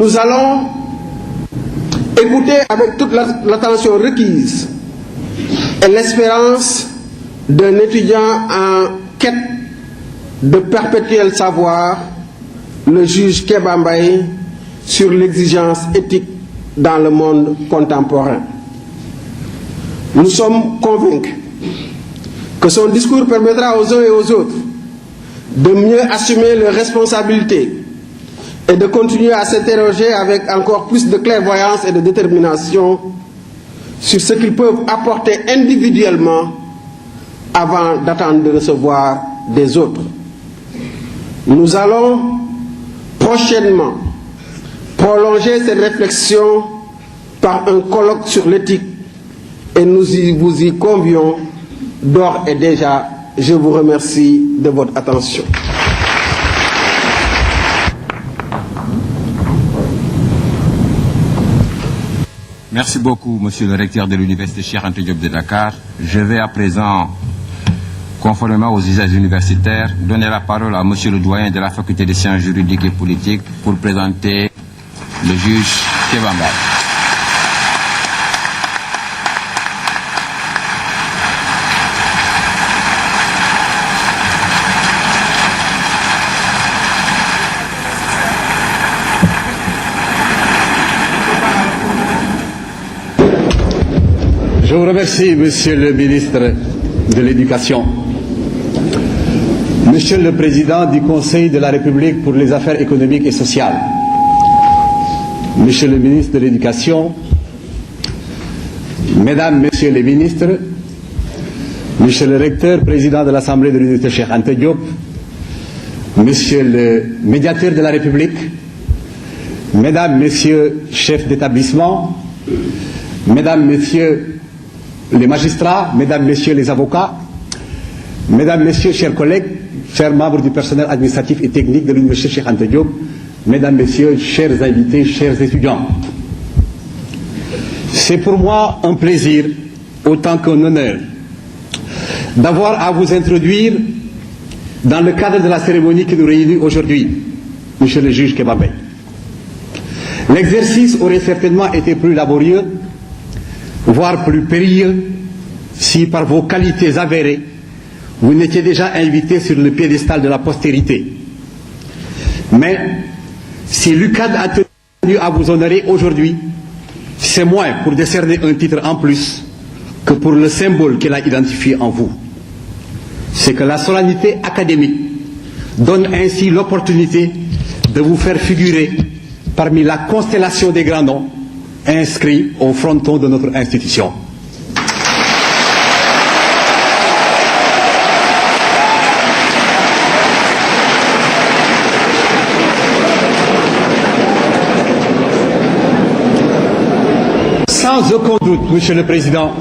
Nous allons écouter avec toute l'attention requise et l'espérance d'un étudiant en quête de perpétuel savoir, le juge Kéba Mbaye, sur l'exigence éthique dans le monde contemporain. Nous sommes convaincus que son discours permettra aux uns et aux autres de mieux assumer leurs responsabilités et de continuer à s'interroger avec encore plus de clairvoyance et de détermination sur ce qu'ils peuvent apporter individuellement avant d'attendre de recevoir des autres. Nous allons prochainement prolonger cette réflexion par un colloque sur l'éthique et nous vous y convions d'ores et déjà. Je vous remercie de votre attention. Merci beaucoup, Monsieur le recteur de l'Université Cheikh Anta Diop de Dakar. Je vais à présent, conformément aux usages universitaires, donner la parole à Monsieur le doyen de la Faculté des sciences juridiques et politiques pour présenter le juge Kéba Mbaye. Je vous remercie, Monsieur le ministre de l'Éducation. Monsieur le Président du Conseil de la République pour les affaires économiques et sociales. Monsieur le ministre de l'Éducation, Mesdames, Messieurs les ministres, Monsieur le recteur, président de l'Assemblée de l'Université Cheikh Anta Diop, Monsieur le médiateur de la République, Mesdames, Messieurs chefs d'établissement, Mesdames, Messieurs les magistrats, Mesdames, Messieurs les avocats, Mesdames, Messieurs, chers collègues, chers membres du personnel administratif et technique de l'Université Cheikh Anta Diop, Mesdames, Messieurs, chers invités, chers étudiants. C'est pour moi un plaisir, autant qu'un honneur, d'avoir à vous introduire dans le cadre de la cérémonie qui nous réunit aujourd'hui, Monsieur le juge Kéba Mbaye. L'exercice aurait certainement été plus laborieux, voire plus périlleux, si par vos qualités avérées, vous n'étiez déjà invité sur le piédestal de la postérité. Mais si l'UCAD a tenu à vous honorer aujourd'hui, c'est moins pour décerner un titre en plus que pour le symbole qu'elle a identifié en vous. C'est que la solennité académique donne ainsi l'opportunité de vous faire figurer parmi la constellation des grands noms inscrits au fronton de notre institution. Sans aucun doute, Monsieur le Président,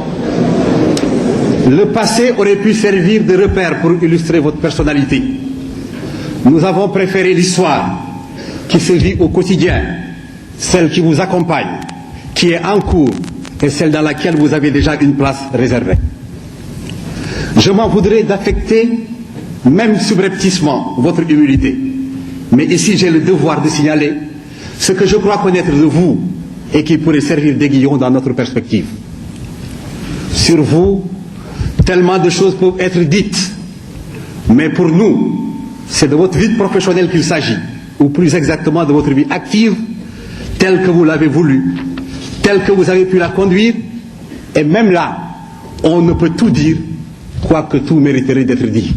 le passé aurait pu servir de repère pour illustrer votre personnalité. Nous avons préféré l'histoire qui se vit au quotidien, celle qui vous accompagne, qui est en cours et celle dans laquelle vous avez déjà une place réservée. Je m'en voudrais d'affecter, même subrepticement, votre humilité. Mais ici, j'ai le devoir de signaler ce que je crois connaître de vous et qui pourrait servir d'aiguillon dans notre perspective. Sur vous, tellement de choses peuvent être dites, mais pour nous, c'est de votre vie professionnelle qu'il s'agit, ou plus exactement de votre vie active, telle que vous l'avez voulu, telle que vous avez pu la conduire, et même là, on ne peut tout dire, quoique tout mériterait d'être dit.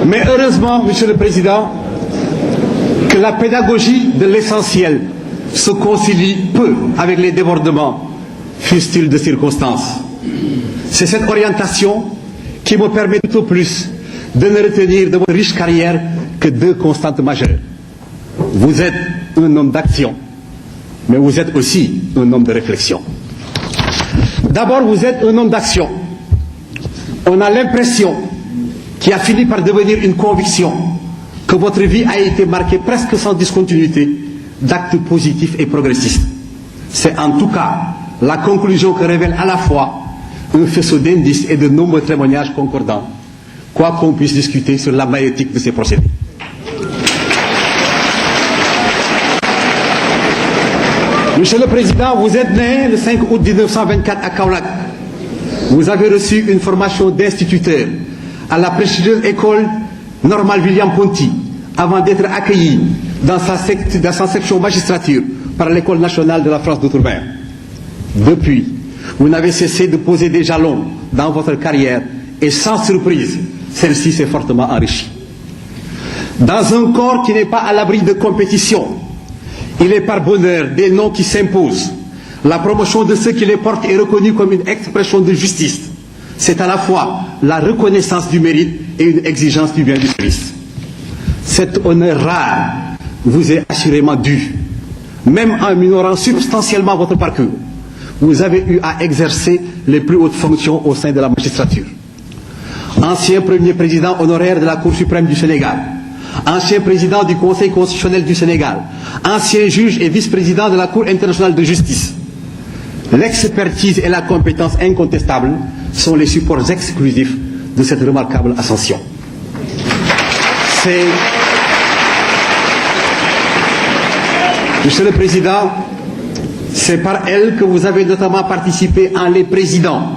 Mais heureusement, Monsieur le Président, que la pédagogie de l'essentiel se concilie peu avec les débordements, fussent-ils de circonstances. C'est cette orientation qui me permet tout au plus de ne retenir de votre riche carrière que deux constantes majeures. Vous êtes un homme d'action, mais vous êtes aussi un homme de réflexion. D'abord, vous êtes un homme d'action. On a l'impression, qui a fini par devenir une conviction, que votre vie a été marquée presque sans discontinuité d'actes positifs et progressistes. C'est en tout cas la conclusion que révèle à la fois un faisceau d'indices et de nombreux témoignages concordants, quoi qu'on puisse discuter sur la maïeutique de ces procédés. Monsieur le Président, vous êtes né le 5 août 1924 à Kaolack. Vous avez reçu une formation d'instituteur à la prestigieuse école normale William-Ponty, avant d'être accueilli dans sa section magistrature par l'École nationale de la France d'Outre-mer. Depuis, vous n'avez cessé de poser des jalons dans votre carrière et sans surprise, celle-ci s'est fortement enrichie. Dans un corps qui n'est pas à l'abri de compétition, il est par bonheur des noms qui s'imposent. La promotion de ceux qui les portent est reconnue comme une expression de justice. C'est à la fois la reconnaissance du mérite et une exigence du bien du service. Cet honneur rare vous est assurément dû. Même en minorant substantiellement votre parcours, vous avez eu à exercer les plus hautes fonctions au sein de la magistrature. Ancien premier président honoraire de la Cour suprême du Sénégal, ancien président du Conseil constitutionnel du Sénégal, ancien juge et vice-président de la Cour internationale de justice. L'expertise et la compétence incontestables sont les supports exclusifs de cette remarquable ascension. Monsieur le Président, c'est par elle que vous avez notamment participé en les présidant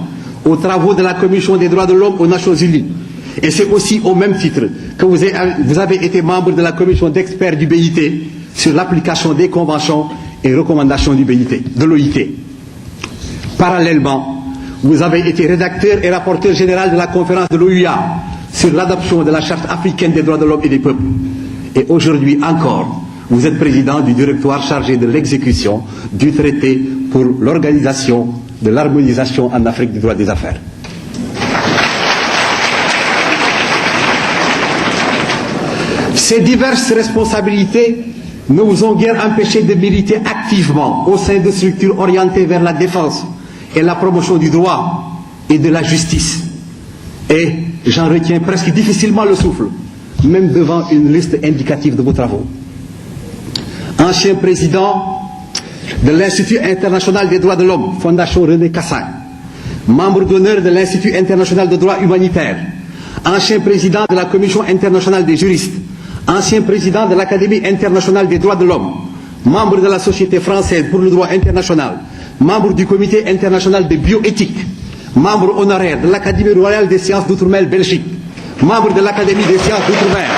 aux travaux de la Commission des droits de l'homme aux Nations Unies. Et c'est aussi au même titre que vous avez été membre de la commission d'experts du BIT sur l'application des conventions et recommandations du BIT, de l'OIT. Parallèlement, vous avez été rédacteur et rapporteur général de la conférence de l'OUA sur l'adoption de la Charte africaine des droits de l'homme et des peuples. Et aujourd'hui encore, vous êtes président du directoire chargé de l'exécution du traité pour l'organisation de l'harmonisation en Afrique du droit des affaires. Ces diverses responsabilités ne vous ont guère empêché de militer activement au sein de structures orientées vers la défense et la promotion du droit et de la justice. Et j'en retiens presque difficilement le souffle, même devant une liste indicative de vos travaux. Ancien président de l'Institut international des droits de l'homme, Fondation René Cassin, membre d'honneur de l'Institut international de droit humanitaire, ancien président de la Commission internationale des juristes, ancien président de l'Académie internationale des droits de l'homme, membre de la Société française pour le droit international, membre du Comité international de bioéthique, membre honoraire de l'Académie royale des sciences d'outre-mer Belgique, membre de l'Académie des sciences d'outre-mer,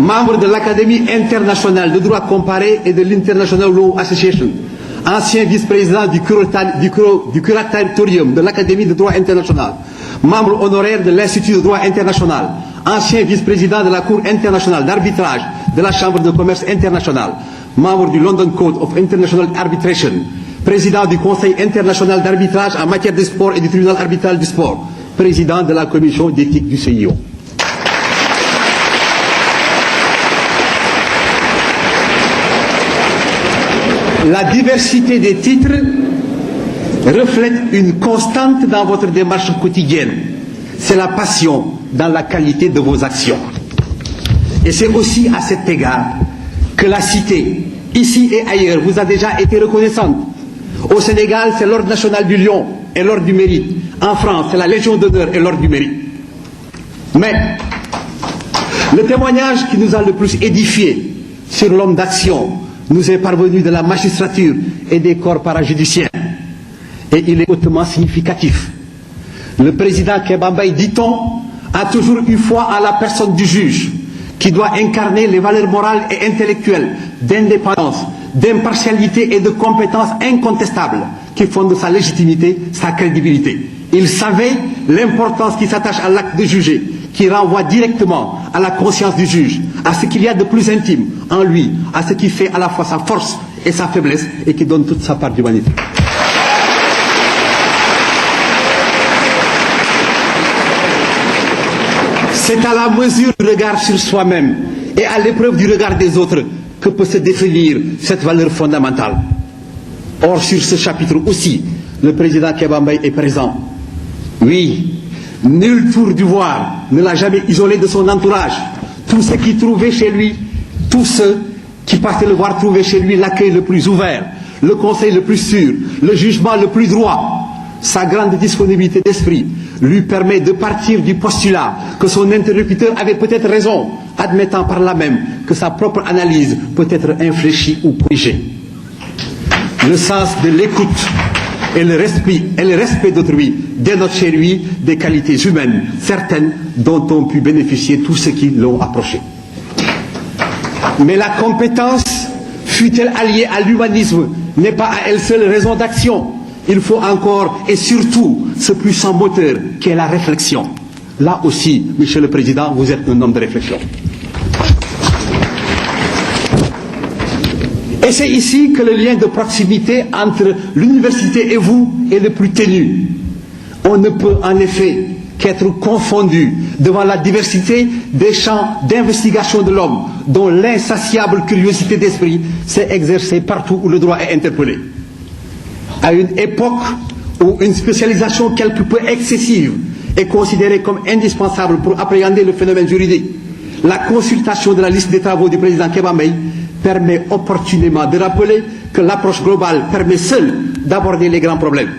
membre de l'Académie internationale de droit comparé et de l'International Law Association, ancien vice-président du curatorium de l'Académie de droit international, membre honoraire de l'Institut de droit international, ancien vice-président de la Cour internationale d'arbitrage de la Chambre de commerce internationale, membre du London Code of International Arbitration, président du Conseil international d'arbitrage en matière de sport et du tribunal arbitral du sport, président de la commission d'éthique du CIO. La diversité des titres reflète une constante dans votre démarche quotidienne. C'est la passion dans la qualité de vos actions. Et c'est aussi à cet égard que la cité, ici et ailleurs, vous a déjà été reconnaissante. Au Sénégal, c'est l'Ordre national du Lion et l'Ordre du Mérite. En France, c'est la Légion d'honneur et l'Ordre du Mérite. Mais le témoignage qui nous a le plus édifié sur l'homme d'action nous est parvenu de la magistrature et des corps parajudiciaires. Et il est hautement significatif. Le président Kéba Mbaye, dit-on, a toujours eu foi à la personne du juge, qui doit incarner les valeurs morales et intellectuelles d'indépendance, d'impartialité et de compétence incontestables qui fondent sa légitimité, sa crédibilité. Il savait l'importance qui s'attache à l'acte de juger, qui renvoie directement à la conscience du juge, à ce qu'il y a de plus intime en lui, à ce qui fait à la fois sa force et sa faiblesse et qui donne toute sa part d'humanité. C'est à la mesure du regard sur soi-même et à l'épreuve du regard des autres que peut se définir cette valeur fondamentale. Or, sur ce chapitre aussi, le président Kéba Mbaye est présent. Oui, nul tour d'ivoire ne l'a jamais isolé de son entourage. Tout ce qu'il trouvait chez lui, tous ceux qui partaient le voir trouver chez lui l'accueil le plus ouvert, le conseil le plus sûr, le jugement le plus droit. Sa grande disponibilité d'esprit lui permet de partir du postulat que son interlocuteur avait peut-être raison, admettant par là même que sa propre analyse peut être infléchie ou corrigée. Le sens de l'écoute et le respect d'autrui dénotent chez lui des qualités humaines, certaines dont ont pu bénéficier tous ceux qui l'ont approché. Mais la compétence, fût-elle alliée à l'humanisme, n'est pas à elle seule raison d'action. Il faut encore et surtout ce puissant moteur qu'est la réflexion. Là aussi, Monsieur le Président, vous êtes un homme de réflexion. Et c'est ici que le lien de proximité entre l'université et vous est le plus ténu. On ne peut en effet qu'être confondu devant la diversité des champs d'investigation de l'homme, dont l'insatiable curiosité d'esprit s'est exercée partout où le droit est interpellé. À une époque où une spécialisation quelque peu excessive est considérée comme indispensable pour appréhender le phénomène juridique, la consultation de la liste des travaux du président Kéba Mbaye permet opportunément de rappeler que l'approche globale permet seule d'aborder les grands problèmes.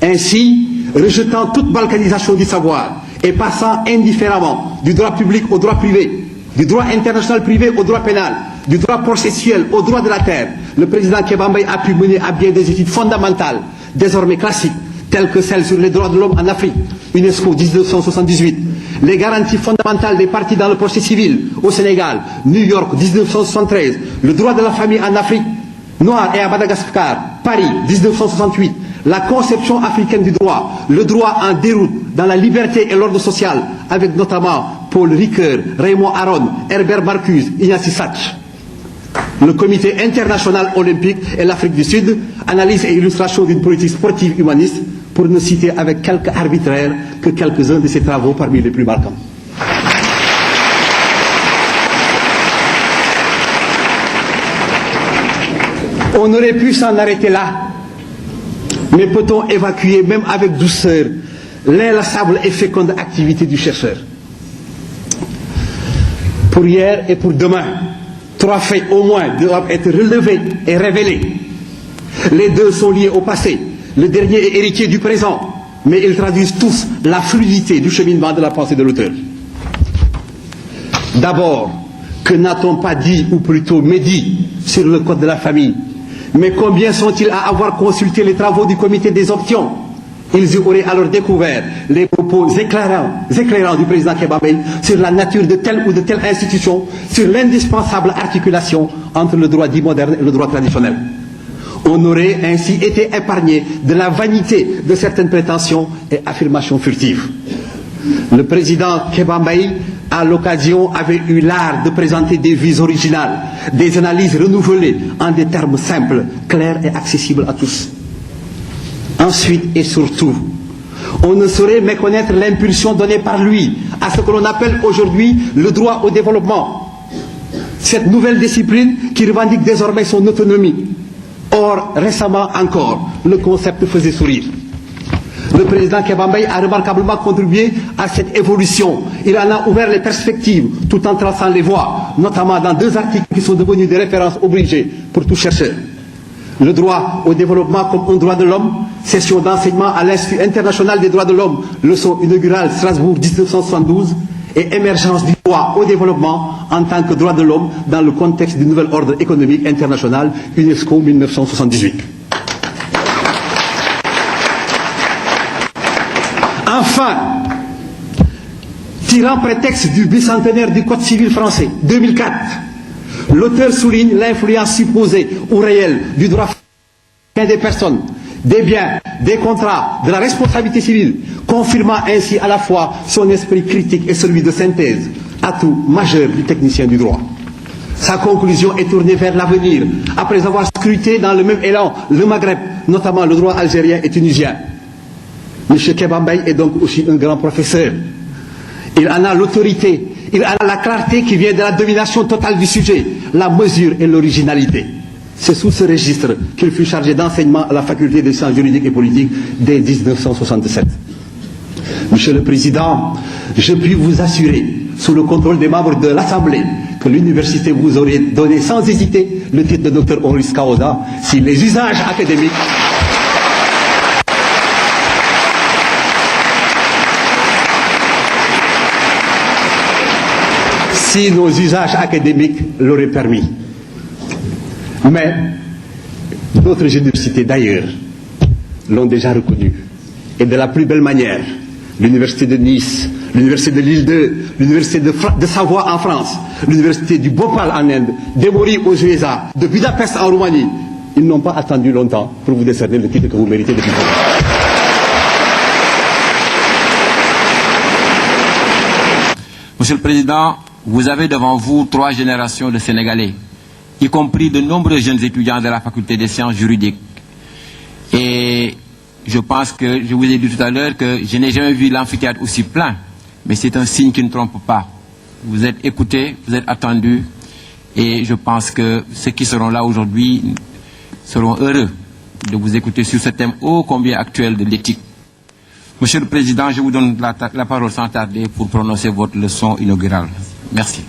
Ainsi, rejetant toute balkanisation du savoir et passant indifféremment du droit public au droit privé, du droit international privé au droit pénal, du droit processuel au droit de la terre, le président Kéba Mbaye a pu mener à bien des études fondamentales, désormais classiques, telles que celles sur les droits de l'homme en Afrique, UNESCO 1978, les garanties fondamentales des parties dans le procès civil au Sénégal, New York 1973, le droit de la famille en Afrique noire et à Madagascar, Paris 1968, la conception africaine du droit, le droit en déroute dans la liberté et l'ordre social, avec notamment Paul Ricoeur, Raymond Aron, Herbert Marcuse, Ignacy Sach. Le Comité international olympique et l'Afrique du Sud, analyse et illustration d'une politique sportive humaniste, pour ne citer avec quelque arbitraire que quelques-uns de ses travaux parmi les plus marquants. On aurait pu s'en arrêter là, mais peut-on évacuer, même avec douceur, l'inlassable et féconde activité du chercheur? Pour hier et pour demain, 3 faits au moins doivent être relevés et révélés. Les deux sont liés au passé. Le dernier est héritier du présent, mais ils traduisent tous la fluidité du cheminement de la pensée de l'auteur. D'abord, que n'a-t-on pas dit, ou plutôt médit, sur le code de la famille? Mais combien sont-ils à avoir consulté les travaux du comité des options? Ils y auraient alors découvert les propos éclairants du président Kéba Mbaye sur la nature de telle ou de telle institution, sur l'indispensable articulation entre le droit dit moderne et le droit traditionnel. On aurait ainsi été épargné de la vanité de certaines prétentions et affirmations furtives. Le président Kéba Mbaye, à l'occasion, avait eu l'art de présenter des vues originales, des analyses renouvelées en des termes simples, clairs et accessibles à tous. Ensuite et surtout, on ne saurait méconnaître l'impulsion donnée par lui à ce que l'on appelle aujourd'hui le droit au développement. Cette nouvelle discipline qui revendique désormais son autonomie. Or, récemment encore, le concept faisait sourire. Le président Kéba Mbaye a remarquablement contribué à cette évolution. Il en a ouvert les perspectives tout en traçant les voies, notamment dans 2 articles qui sont devenus des références obligées pour tout chercheur. Le droit au développement comme un droit de l'homme, session d'enseignement à l'Institut international des droits de l'homme, leçon inaugurale Strasbourg 1972, et émergence du droit au développement en tant que droit de l'homme dans le contexte du nouvel ordre économique international, UNESCO 1978. Enfin, tirant prétexte du bicentenaire du Code civil français, 2004, l'auteur souligne l'influence supposée ou réelle du droit des personnes, des biens, des contrats, de la responsabilité civile, confirmant ainsi à la fois son esprit critique et celui de synthèse, atout majeur du technicien du droit. Sa conclusion est tournée vers l'avenir, après avoir scruté dans le même élan le Maghreb, notamment le droit algérien et tunisien. M. Kéba Mbaye est donc aussi un grand professeur. Il en a l'autorité, il en a la clarté qui vient de la domination totale du sujet, la mesure et l'originalité. C'est sous ce registre qu'il fut chargé d'enseignement à la faculté des sciences juridiques et politiques dès 1967. Monsieur le Président, je puis vous assurer, sous le contrôle des membres de l'Assemblée, que que l'université vous aurait donné sans hésiter le titre de docteur honoris causa si les usages académiques si nos usages académiques l'auraient permis. Mais d'autres universités d'ailleurs l'ont déjà reconnu. Et de la plus belle manière. L'université de Nice, l'université de Lille 2, l'université de Savoie en France, l'université du Bhopal en Inde, d'Emory aux USA, de Budapest en Roumanie. Ils n'ont pas attendu longtemps pour vous décerner le titre que vous méritez depuis longtemps. Monsieur le Président, vous avez devant vous 3 générations de Sénégalais, y compris de nombreux jeunes étudiants de la faculté des sciences juridiques. Et je pense que, je vous ai dit tout à l'heure que je n'ai jamais vu l'amphithéâtre aussi plein, mais c'est un signe qui ne trompe pas. Vous êtes écoutés, vous êtes attendus, et je pense que ceux qui seront là aujourd'hui seront heureux de vous écouter sur ce thème ô combien actuel de l'éthique. Monsieur le Président, je vous donne la parole sans tarder pour prononcer votre leçon inaugurale. Merci.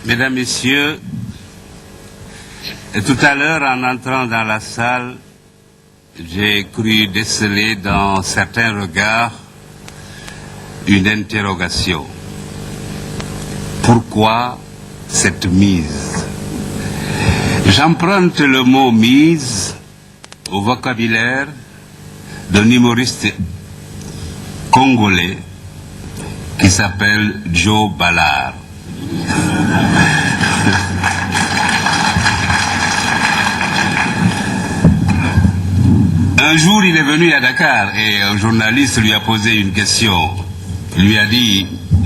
Mesdames, Messieurs, et tout à l'heure, en entrant dans la salle, j'ai cru déceler dans certains regards une interrogation. Pourquoi cette mise? J'emprunte le mot mise au vocabulaire d'un humoriste congolais qui s'appelle Joe Ballard. Un jour, il est venu à Dakar et un journaliste lui a posé une question. Il lui a dit,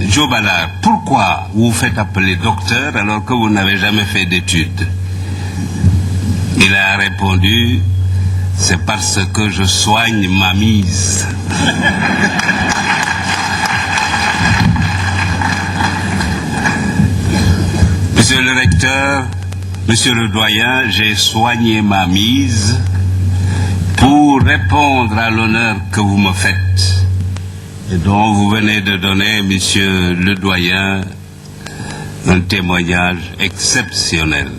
Joe Ballard, pourquoi vous vous faites appeler docteur alors que vous n'avez jamais fait d'études? Il a répondu, c'est parce que je soigne ma mise. Monsieur le recteur, monsieur le doyen, j'ai soigné ma mise pour répondre à l'honneur que vous me faites et dont vous venez de donner, monsieur le doyen, un témoignage exceptionnel.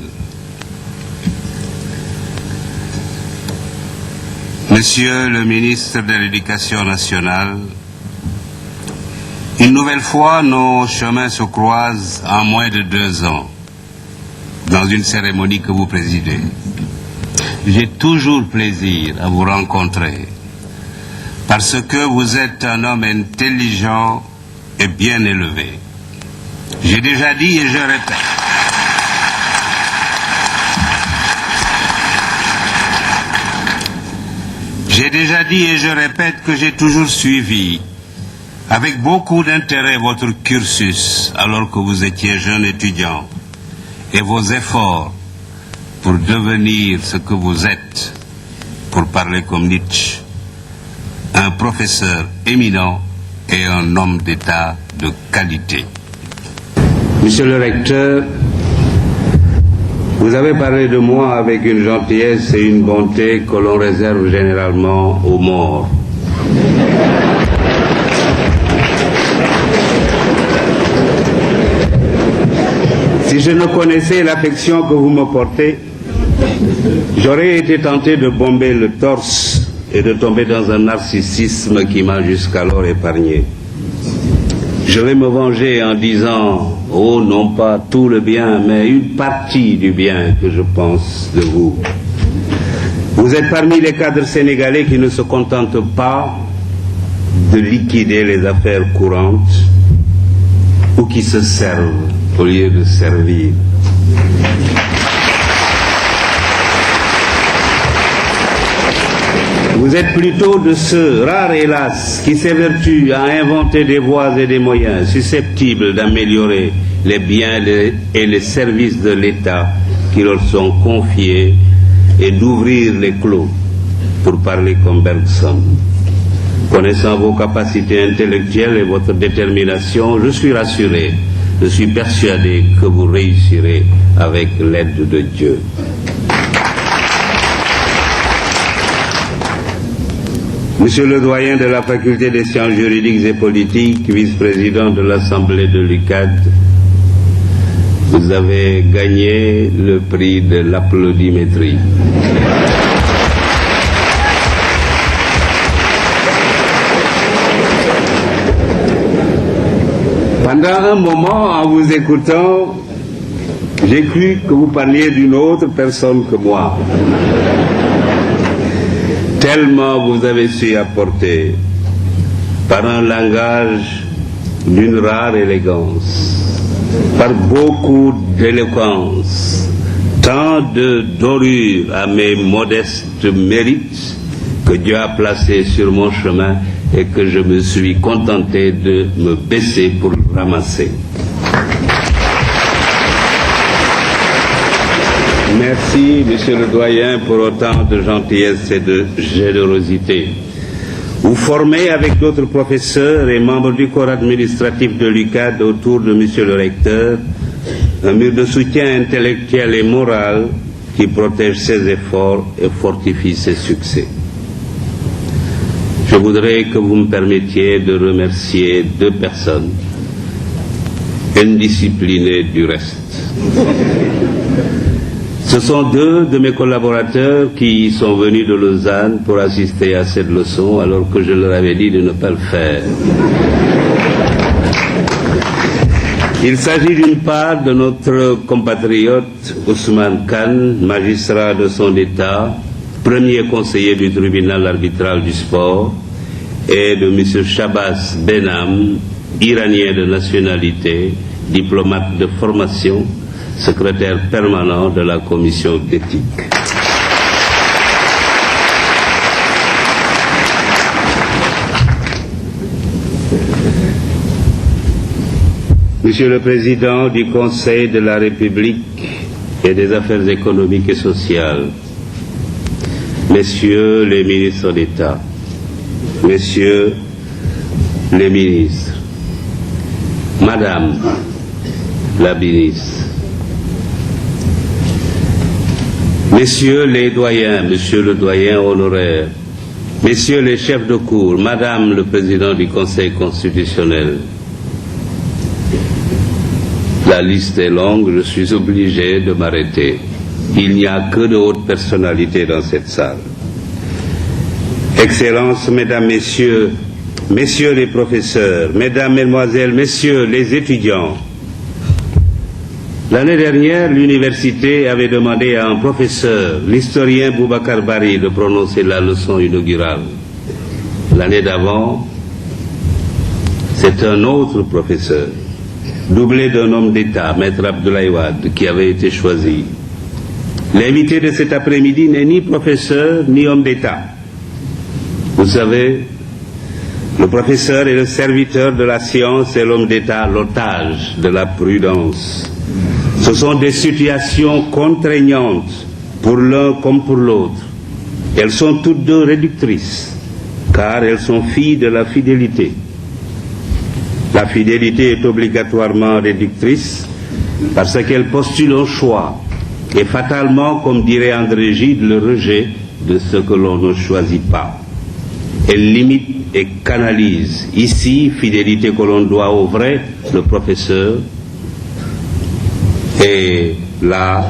Monsieur le ministre de l'Éducation nationale, une nouvelle fois, nos chemins se croisent en moins de 2 ans, dans une cérémonie que vous présidez. J'ai toujours plaisir à vous rencontrer, parce que vous êtes un homme intelligent et bien élevé. J'ai déjà dit et je répète. J'ai déjà dit et je répète que j'ai toujours suivi avec beaucoup d'intérêt votre cursus alors que vous étiez jeune étudiant et vos efforts pour devenir ce que vous êtes, pour parler comme Nietzsche, un professeur éminent et un homme d'État de qualité. Monsieur le recteur, vous avez parlé de moi avec une gentillesse et une bonté que l'on réserve généralement aux morts. Si je ne connaissais l'affection que vous me portez, j'aurais été tenté de bomber le torse et de tomber dans un narcissisme qui m'a jusqu'alors épargné. Je vais me venger en disant, oh non pas tout le bien, mais une partie du bien que je pense de vous. Vous êtes parmi les cadres sénégalais qui ne se contentent pas de liquider les affaires courantes ou qui se servent au lieu de servir. Vous êtes plutôt de ceux, rares hélas, qui s'évertuent à inventer des voies et des moyens susceptibles d'améliorer les biens et les services de l'État qui leur sont confiés et d'ouvrir les clos, pour parler comme Bergson. Connaissant vos capacités intellectuelles et votre détermination, je suis rassuré, je suis persuadé que vous réussirez avec l'aide de Dieu. Monsieur le doyen de la faculté des sciences juridiques et politiques, vice-président de l'Assemblée de l'UCAD, vous avez gagné le prix de l'applaudimétrie. Pendant un moment, en vous écoutant, j'ai cru que vous parliez d'une autre personne que moi. Tellement vous avez su apporter, par un langage d'une rare élégance, par beaucoup d'éloquence, tant de dorure à mes modestes mérites que Dieu a placé sur mon chemin et que je me suis contenté de me baisser pour ramasser. Merci, monsieur le doyen, pour autant de gentillesse et de générosité. Vous formez avec d'autres professeurs et membres du corps administratif de l'UCAD autour de monsieur le recteur un mur de soutien intellectuel et moral qui protège ses efforts et fortifie ses succès. Je voudrais que vous me permettiez de remercier deux personnes, indisciplinées du reste. Ce sont deux de mes collaborateurs qui sont venus de Lausanne pour assister à cette leçon alors que je leur avais dit de ne pas le faire. Il s'agit d'une part de notre compatriote Ousmane Khan, magistrat de son État, premier conseiller du tribunal arbitral du sport, et de M. Shabazz Benham, iranien de nationalité, diplomate de formation, secrétaire permanent de la commission d'éthique. Monsieur le Président du Conseil de la République et des Affaires économiques et sociales, Messieurs les ministres d'État, Messieurs les ministres, Madame la ministre, Messieurs les doyens, Monsieur le doyen honoraire, Messieurs les chefs de cour, Madame le Président du Conseil constitutionnel, la liste est longue, je suis obligé de m'arrêter. Il n'y a que de hautes personnalités dans cette salle. Excellences, Mesdames, Messieurs, Messieurs les professeurs, Mesdames, Mesdemoiselles, Messieurs les étudiants, l'année dernière, l'université avait demandé à un professeur, l'historien Boubacar Bari, de prononcer la leçon inaugurale. L'année d'avant, c'est un autre professeur, doublé d'un homme d'État, Maître Abdoulaye Wade, qui avait été choisi. L'invité de cet après-midi n'est ni professeur ni homme d'État. Vous savez, le professeur est le serviteur de la science et l'homme d'État l'otage de la prudence. Ce sont des situations contraignantes pour l'un comme pour l'autre. Elles sont toutes deux réductrices, car elles sont filles de la fidélité. La fidélité est obligatoirement réductrice parce qu'elle postule un choix et fatalement, comme dirait André Gide, le rejet de ce que l'on ne choisit pas. Elle limite et canalise. Ici, fidélité que l'on doit au vrai, le professeur, et la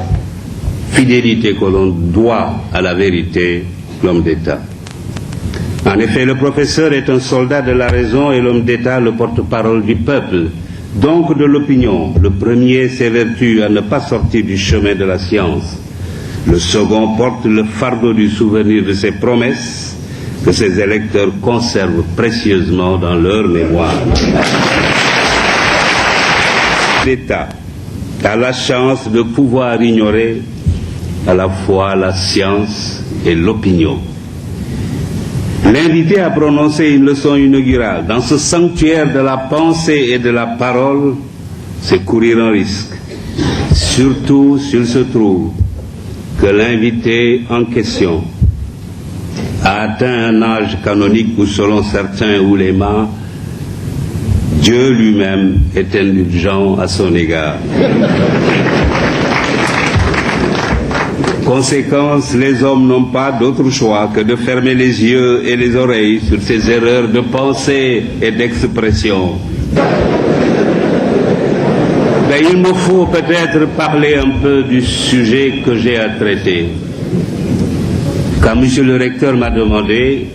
fidélité que l'on doit à la vérité, l'homme d'État. En effet, le professeur est un soldat de la raison et l'homme d'État le porte-parole du peuple, donc de l'opinion. Le premier s'évertue à ne pas sortir du chemin de la science. Le second porte le fardeau du souvenir de ses promesses que ses électeurs conservent précieusement dans leur mémoire. L'État a la chance de pouvoir ignorer à la fois la science et l'opinion. L'invité à prononcer une leçon inaugurale dans ce sanctuaire de la pensée et de la parole, c'est courir un risque, surtout s'il se trouve que l'invité en question a atteint un âge canonique où, selon certains oulémas, Dieu lui-même est indulgent à son égard. Conséquence, les hommes n'ont pas d'autre choix que de fermer les yeux et les oreilles sur ces erreurs de pensée et d'expression. Mais il me faut peut-être parler un peu du sujet que j'ai à traiter. Quand monsieur le recteur m'a demandé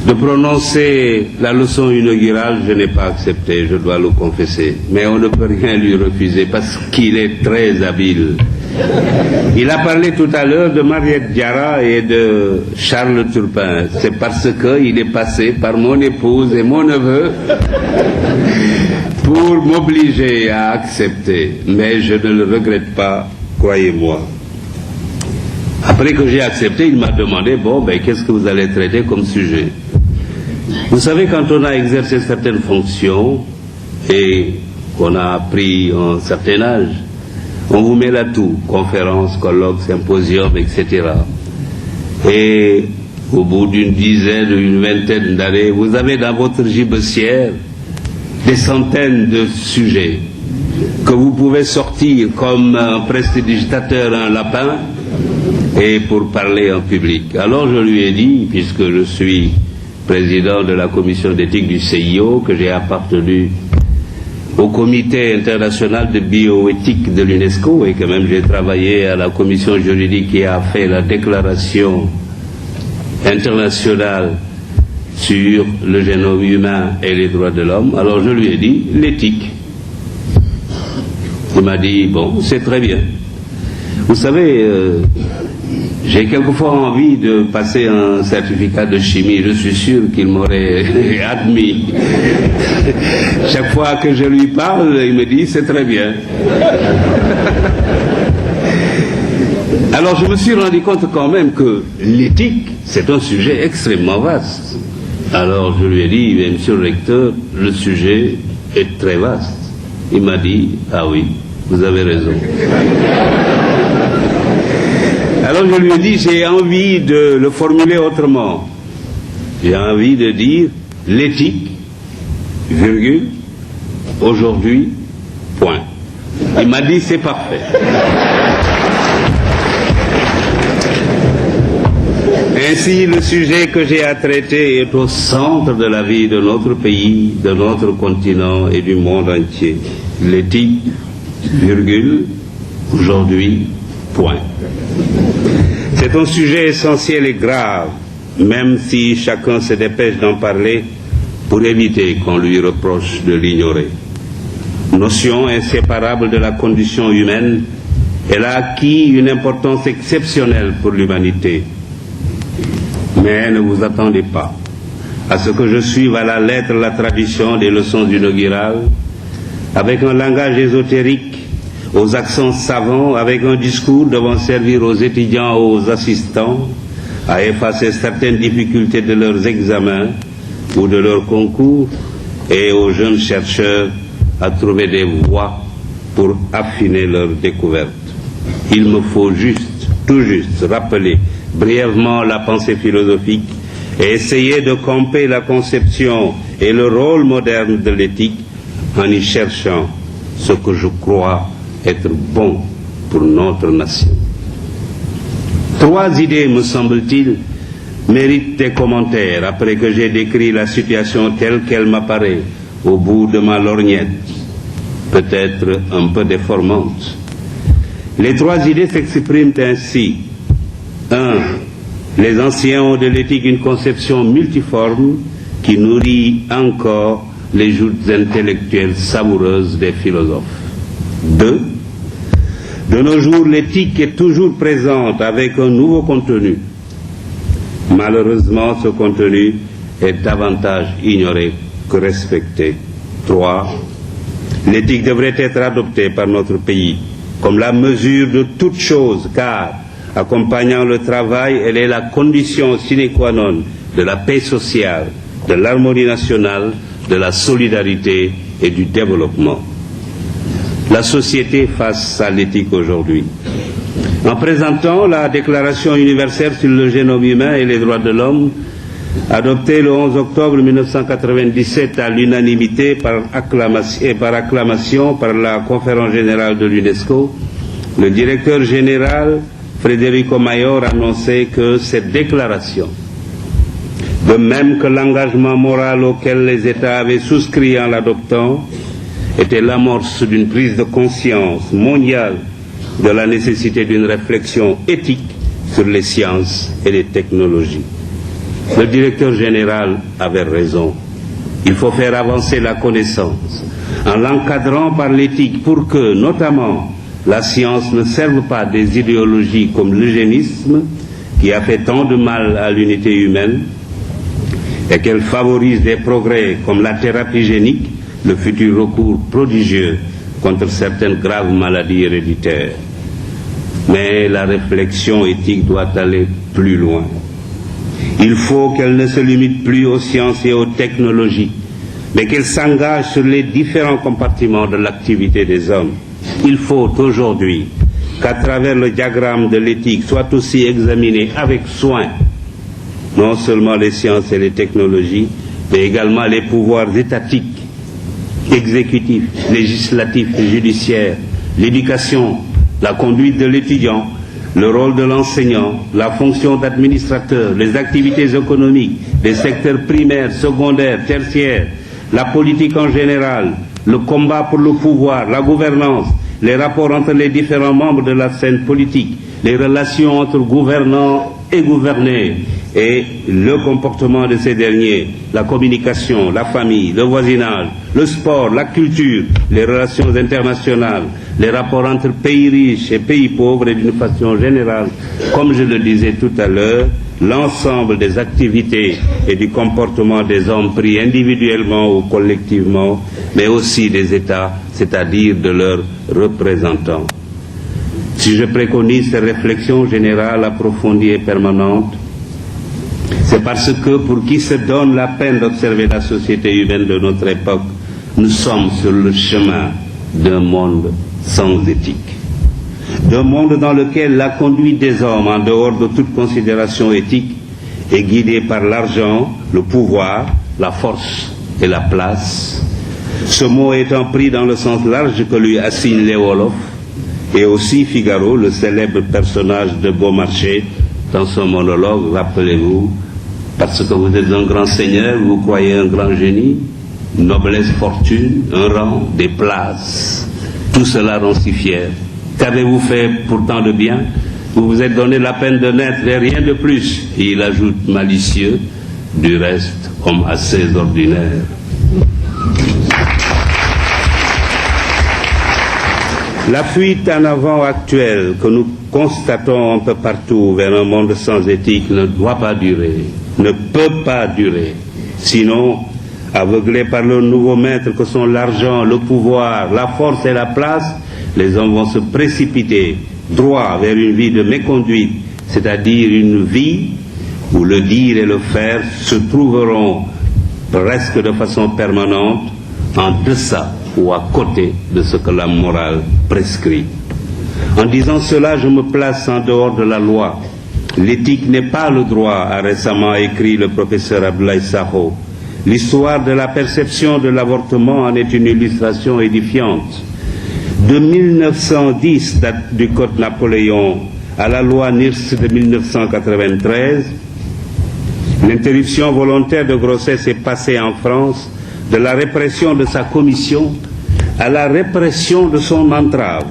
de prononcer la leçon inaugurale, je n'ai pas accepté, je dois le confesser. Mais on ne peut rien lui refuser parce qu'il est très habile. Il a parlé tout à l'heure de Mariette Diarra et de Charles Turpin. C'est parce qu'il est passé par mon épouse et mon neveu pour m'obliger à accepter. Mais je ne le regrette pas, croyez-moi. Après que j'ai accepté, il m'a demandé, bon, ben, qu'est-ce que vous allez traiter comme sujet? Vous savez, quand on a exercé certaines fonctions et qu'on a pris un certain âge, on vous met là tout, conférences, colloques, symposiums, etc. Et au bout d'une dizaine ou une vingtaine d'années, vous avez dans votre gibecière des centaines de sujets que vous pouvez sortir comme un prestidigitateur, un lapin, et pour parler en public. Alors je lui ai dit, puisque je suis président de la commission d'éthique du CIO, que j'ai appartenu au comité international de bioéthique de l'UNESCO et que même j'ai travaillé à la commission juridique qui a fait la déclaration internationale sur le génome humain et les droits de l'homme. Alors je lui ai dit l'éthique. Il m'a dit, bon, c'est très bien. Vous savez, j'ai quelquefois envie de passer un certificat de chimie. Je suis sûr qu'il m'aurait admis. Chaque fois que je lui parle, il me dit, c'est très bien. Alors je me suis rendu compte quand même que l'éthique, c'est un sujet extrêmement vaste. Alors je lui ai dit, mais monsieur le recteur, le sujet est très vaste. Il m'a dit, ah oui, vous avez raison. Alors je lui ai dit, j'ai envie de le formuler autrement. J'ai envie de dire l'éthique, virgule, aujourd'hui, point. Il m'a dit, c'est parfait. Ainsi, le sujet que j'ai à traiter est au centre de la vie de notre pays, de notre continent et du monde entier. L'éthique, virgule, aujourd'hui, point. C'est un sujet essentiel et grave, même si chacun se dépêche d'en parler pour éviter qu'on lui reproche de l'ignorer. Notion inséparable de la condition humaine, elle a acquis une importance exceptionnelle pour l'humanité. Mais ne vous attendez pas à ce que je suive à la lettre la tradition des leçons inaugurales, avec un langage ésotérique, aux accents savants, avec un discours devant servir aux étudiants, aux assistants, à effacer certaines difficultés de leurs examens ou de leurs concours, et aux jeunes chercheurs à trouver des voies pour affiner leurs découvertes. Il me faut juste, tout juste, rappeler brièvement la pensée philosophique et essayer de camper la conception et le rôle moderne de l'éthique en y cherchant ce que je crois être bon pour notre nation. 3 idées, me semble-t-il, méritent des commentaires après que j'ai décrit la situation telle qu'elle m'apparaît au bout de ma lorgnette, peut-être un peu déformante. Les 3 idées s'expriment ainsi. 1. Les anciens ont de l'éthique une conception multiforme qui nourrit encore les joutes intellectuelles savoureuses des philosophes. 2. De nos jours, l'éthique est toujours présente avec un nouveau contenu. Malheureusement, ce contenu est davantage ignoré que respecté. 3. L'éthique devrait être adoptée par notre pays comme la mesure de toute chose, car accompagnant le travail, elle est la condition sine qua non de la paix sociale, de l'harmonie nationale, de la solidarité et du développement. La société face à l'éthique aujourd'hui. En présentant la Déclaration universelle sur le génome humain et les droits de l'homme, adoptée le 11 octobre 1997 à l'unanimité par acclamation par la Conférence générale de l'UNESCO, Le directeur général Federico Mayor annonçait que cette déclaration, de même que l'engagement moral auquel les États avaient souscrit en l'adoptant, était l'amorce d'une prise de conscience mondiale de la nécessité d'une réflexion éthique sur les sciences et les technologies. Le directeur général avait raison. Il faut faire avancer la connaissance en l'encadrant par l'éthique pour que, notamment, la science ne serve pas des idéologies comme l'eugénisme, qui a fait tant de mal à l'unité humaine, et qu'elle favorise des progrès comme la thérapie génique, le futur recours prodigieux contre certaines graves maladies héréditaires. Mais la réflexion éthique doit aller plus loin. Il faut qu'elle ne se limite plus aux sciences et aux technologies, mais qu'elle s'engage sur les différents compartiments de l'activité des hommes. Il faut aujourd'hui qu'à travers le diagramme de l'éthique soit aussi examiné avec soin non seulement les sciences et les technologies, mais également les pouvoirs étatiques, exécutifs, législatifs et judiciaires, l'éducation, la conduite de l'étudiant, le rôle de l'enseignant, la fonction d'administrateur, les activités économiques, les secteurs primaires, secondaires, tertiaires, la politique en général, le combat pour le pouvoir, la gouvernance, les rapports entre les différents membres de la scène politique, les relations entre gouvernants et gouvernés, et le comportement de ces derniers, la communication, la famille, le voisinage, le sport, la culture, les relations internationales, les rapports entre pays riches et pays pauvres et d'une façon générale, comme je le disais tout à l'heure, l'ensemble des activités et du comportement des hommes pris individuellement ou collectivement, mais aussi des États, c'est-à-dire de leurs représentants. Si je préconise ces réflexions générales approfondies et permanentes, c'est parce que pour qui se donne la peine d'observer la société humaine de notre époque, nous sommes sur le chemin d'un monde sans éthique. D'un monde dans lequel la conduite des hommes, en dehors de toute considération éthique, est guidée par l'argent, le pouvoir, la force et la place. Ce mot étant pris dans le sens large que lui assigne Léo Wolof, et aussi Figaro, le célèbre personnage de Beaumarchais, dans son monologue, rappelez-vous, parce que vous êtes un grand seigneur, vous croyez un grand génie, noblesse, fortune, un rang, des places, tout cela rend si fier. Qu'avez-vous fait pour tant de bien? Vous vous êtes donné la peine de naître et rien de plus. Et il ajoute malicieux, du reste, homme assez ordinaire. La fuite en avant actuelle que nous constatons un peu partout vers un monde sans éthique ne doit pas durer, ne peut pas durer. Sinon, aveuglés par le nouveau maître que sont l'argent, le pouvoir, la force et la place, les hommes vont se précipiter droit vers une vie de méconduite, c'est-à-dire une vie où le dire et le faire se trouveront presque de façon permanente en deçà ou à côté de ce que la morale prescrit. En disant cela, je me place en dehors de la loi. L'éthique n'est pas le droit, a récemment écrit le professeur Abdoulaye Sakho. L'histoire de la perception de l'avortement en est une illustration édifiante. De 1910, date du Code Napoléon, à la loi NIRS de 1993, l'interruption volontaire de grossesse est passée en France de la répression de sa commission à la répression de son entrave,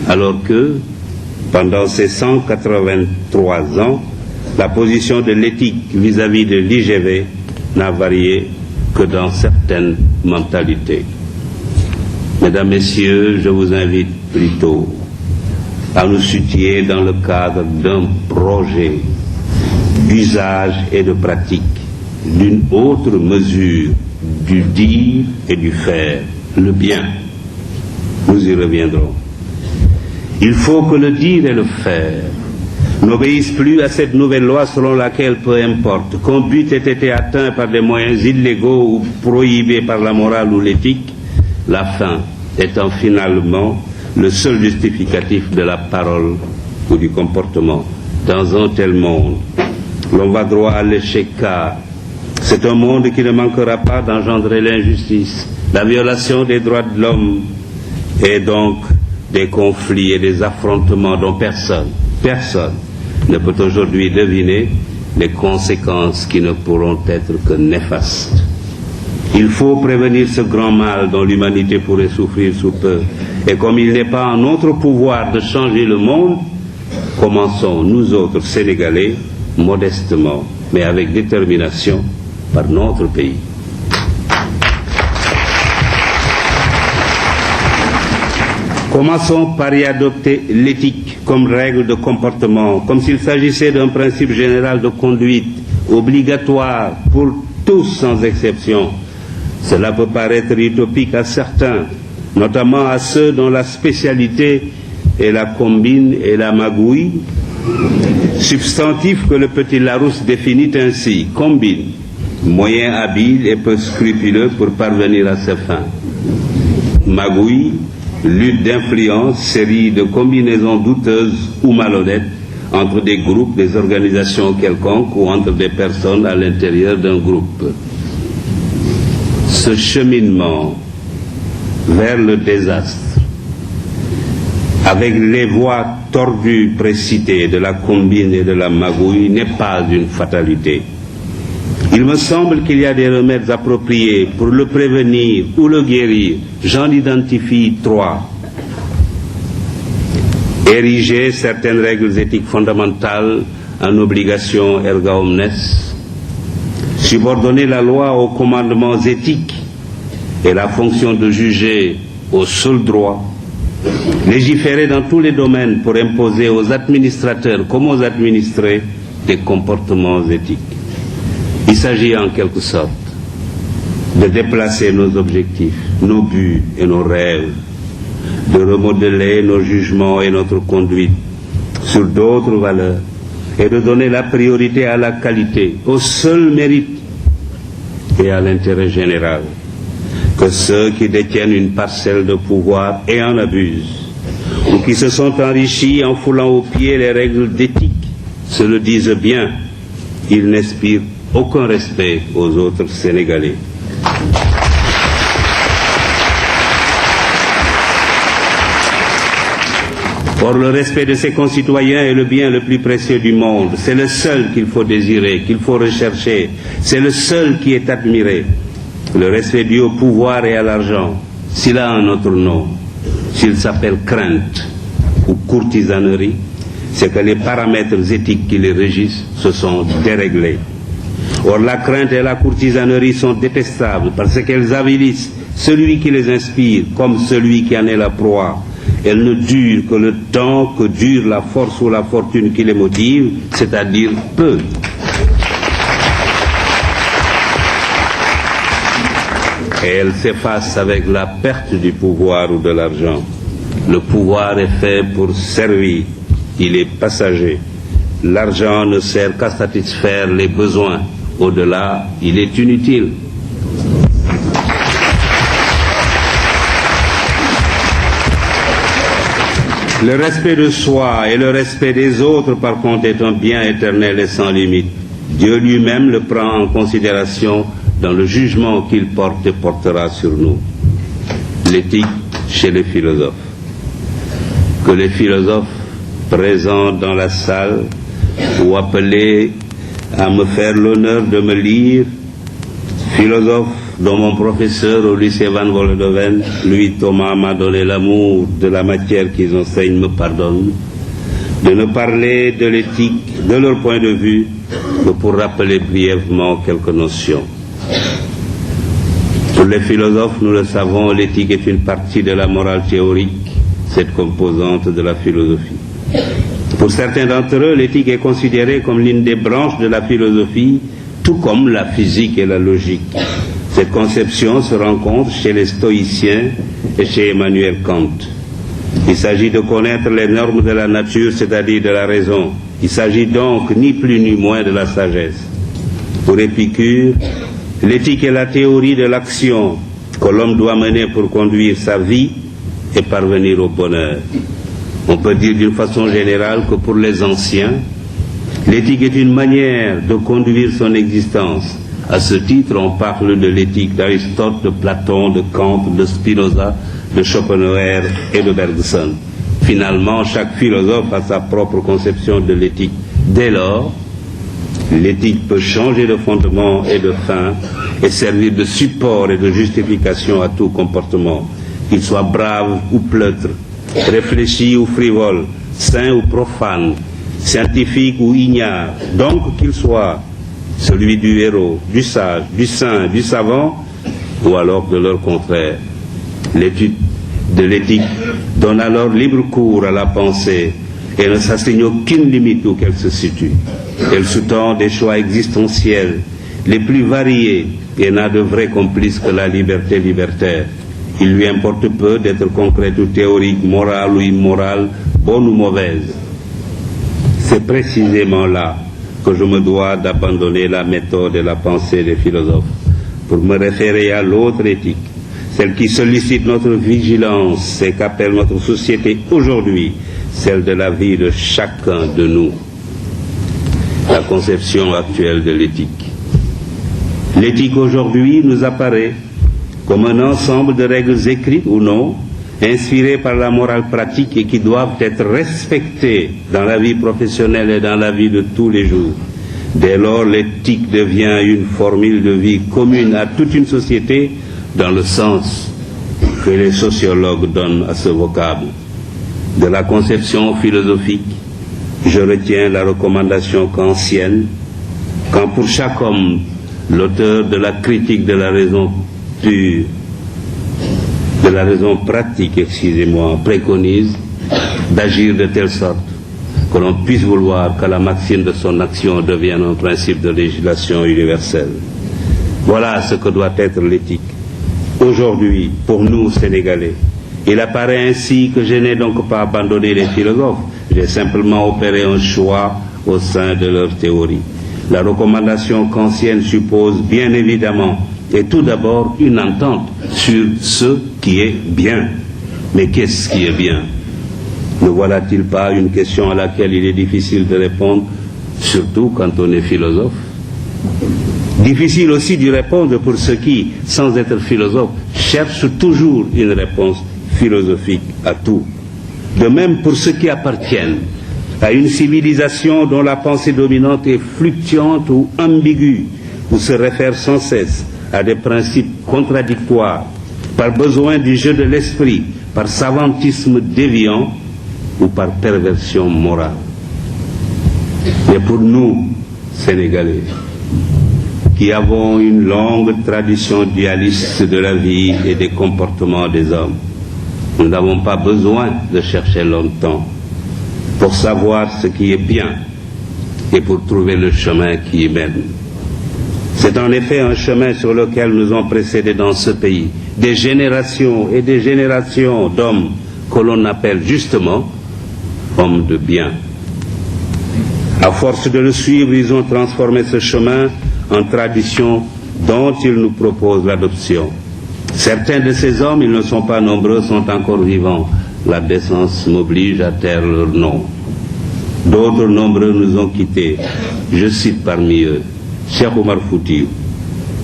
alors que, pendant ces 183 ans, la position de l'éthique vis-à-vis de l'IGV n'a varié que dans certaines mentalités. Mesdames, Messieurs, je vous invite plutôt à nous soutenir dans le cadre d'un projet d'usage et de pratique, d'une autre mesure du dire et du faire, le bien. Nous y reviendrons. Il faut que le dire et le faire n'obéissent plus à cette nouvelle loi selon laquelle, peu importe qu'un but ait été atteint par des moyens illégaux ou prohibés par la morale ou l'éthique, la fin étant finalement le seul justificatif de la parole ou du comportement. Dans un tel monde, l'on va droit à l'échec car c'est un monde qui ne manquera pas d'engendrer l'injustice, la violation des droits de l'homme et donc des conflits et des affrontements dont personne ne peut aujourd'hui deviner les conséquences qui ne pourront être que néfastes. Il faut prévenir ce grand mal dont l'humanité pourrait souffrir sous peu. Et comme il n'est pas en notre pouvoir de changer le monde, commençons, nous autres Sénégalais, modestement, mais avec détermination, par notre pays. Commençons par y adopter l'éthique comme règle de comportement, comme s'il s'agissait d'un principe général de conduite, obligatoire pour tous sans exception. Cela peut paraître utopique à certains, notamment à ceux dont la spécialité est la combine et la magouille, substantif que le petit Larousse définit ainsi: combine, moyen habile et peu scrupuleux pour parvenir à ses fins. Magouille, lutte d'influence, série de combinaisons douteuses ou malhonnêtes entre des groupes, des organisations quelconques ou entre des personnes à l'intérieur d'un groupe. Ce cheminement vers le désastre, avec les voies tordues précitées de la combine et de la magouille, n'est pas une fatalité. Il me semble qu'il y a des remèdes appropriés pour le prévenir ou le guérir. J'en identifie 3. Ériger certaines règles éthiques fondamentales en obligation erga omnes, subordonner la loi aux commandements éthiques et la fonction de juger au seul droit, légiférer dans tous les domaines pour imposer aux administrateurs comme aux administrés des comportements éthiques. Il s'agit en quelque sorte de déplacer nos objectifs, nos buts et nos rêves, de remodeler nos jugements et notre conduite sur d'autres valeurs et de donner la priorité à la qualité, au seul mérite et à l'intérêt général. Que ceux qui détiennent une parcelle de pouvoir et en abusent, ou qui se sont enrichis en foulant aux pieds les règles d'éthique, se le disent bien, ils n'inspirent aucun respect aux autres Sénégalais. Or, le respect de ses concitoyens est le bien le plus précieux du monde. C'est le seul qu'il faut désirer, qu'il faut rechercher. C'est le seul qui est admiré. Le respect dû au pouvoir et à l'argent, s'il a un autre nom, s'il s'appelle crainte ou courtisanerie, c'est que les paramètres éthiques qui les régissent se sont déréglés. Or, la crainte et la courtisanerie sont détestables parce qu'elles avilissent celui qui les inspire comme celui qui en est la proie. Elles ne durent que le temps que dure la force ou la fortune qui les motive, c'est-à-dire peu. Et elles s'effacent avec la perte du pouvoir ou de l'argent. Le pouvoir est fait pour servir, il est passager. L'argent ne sert qu'à satisfaire les besoins. Au-delà, il est inutile. Le respect de soi et le respect des autres, par contre, est un bien éternel et sans limite. Dieu lui-même le prend en considération dans le jugement qu'il porte et portera sur nous. L'éthique chez les philosophes. Que les philosophes présents dans la salle ou appelés à me faire l'honneur de me lire, philosophe dont mon professeur au lycée Van Vollenhoven, lui Thomas, m'a donné l'amour de la matière qu'ils enseignent, me pardonne, de ne parler de l'éthique de leur point de vue que pour rappeler brièvement quelques notions. Pour les philosophes, nous le savons, l'éthique est une partie de la morale théorique, cette composante de la philosophie. Pour certains d'entre eux, l'éthique est considérée comme l'une des branches de la philosophie, tout comme la physique et la logique. Cette conception se rencontre chez les stoïciens et chez Emmanuel Kant. Il s'agit de connaître les normes de la nature, c'est-à-dire de la raison. Il s'agit donc ni plus ni moins de la sagesse. Pour Épicure, l'éthique est la théorie de l'action que l'homme doit mener pour conduire sa vie et parvenir au bonheur. On peut dire d'une façon générale que pour les anciens, l'éthique est une manière de conduire son existence. À ce titre, on parle de l'éthique d'Aristote, de Platon, de Kant, de Spinoza, de Schopenhauer et de Bergson. Finalement, chaque philosophe a sa propre conception de l'éthique. Dès lors, l'éthique peut changer de fondement et de fin et servir de support et de justification à tout comportement, qu'il soit brave ou pleutre, réfléchi ou frivole, saint ou profane, scientifique ou ignare, donc qu'il soit celui du héros, du sage, du saint, du savant, ou alors de leur contraire. L'étude de l'éthique donne alors libre cours à la pensée et ne s'assigne aucune limite où qu'elle se situe. Elle sous-tend des choix existentiels les plus variés et n'a de vrai complice que la liberté libertaire. Il lui importe peu d'être concrète ou théorique, morale ou immorale, bonne ou mauvaise. C'est précisément là que je me dois d'abandonner la méthode et la pensée des philosophes pour me référer à l'autre éthique, celle qui sollicite notre vigilance et qu'appelle notre société aujourd'hui, celle de la vie de chacun de nous. La conception actuelle de l'éthique. L'éthique aujourd'hui nous apparaît comme un ensemble de règles écrites ou non, inspirées par la morale pratique et qui doivent être respectées dans la vie professionnelle et dans la vie de tous les jours. Dès lors, l'éthique devient une formule de vie commune à toute une société dans le sens que les sociologues donnent à ce vocable. De la conception philosophique, je retiens la recommandation kantienne, quand pour chaque homme, l'auteur de la critique de la raison pure, de la raison pratique, préconise d'agir de telle sorte que l'on puisse vouloir que la maxime de son action devienne un principe de législation universelle. Voilà ce que doit être l'éthique. Aujourd'hui, pour nous, Sénégalais, il apparaît ainsi que je n'ai donc pas abandonné les philosophes, j'ai simplement opéré un choix au sein de leur théorie. La recommandation kantienne suppose bien évidemment et tout d'abord une entente sur ce qui est bien. Mais qu'est-ce qui est bien? Ne voilà-t-il pas une question à laquelle il est difficile de répondre, surtout quand on est philosophe? Difficile aussi d'y répondre pour ceux qui, sans être philosophes, cherchent toujours une réponse philosophique à tout. De même pour ceux qui appartiennent à une civilisation dont la pensée dominante est fluctuante ou ambiguë, ou se réfère sans cesse à des principes contradictoires, par besoin du jeu de l'esprit, par savantisme déviant ou par perversion morale. Mais pour nous, Sénégalais, qui avons une longue tradition dualiste de la vie et des comportements des hommes, nous n'avons pas besoin de chercher longtemps pour savoir ce qui est bien et pour trouver le chemin qui y mène. C'est en effet un chemin sur lequel nous ont précédé dans ce pays des générations et des générations d'hommes que l'on appelle justement hommes de bien. À force de le suivre, ils ont transformé ce chemin en tradition dont ils nous proposent l'adoption. Certains de ces hommes, ils ne sont pas nombreux, sont encore vivants. La décence m'oblige à taire leur nom. D'autres nombreux nous ont quittés. Je cite parmi eux Cheikh Omar Foutiyou,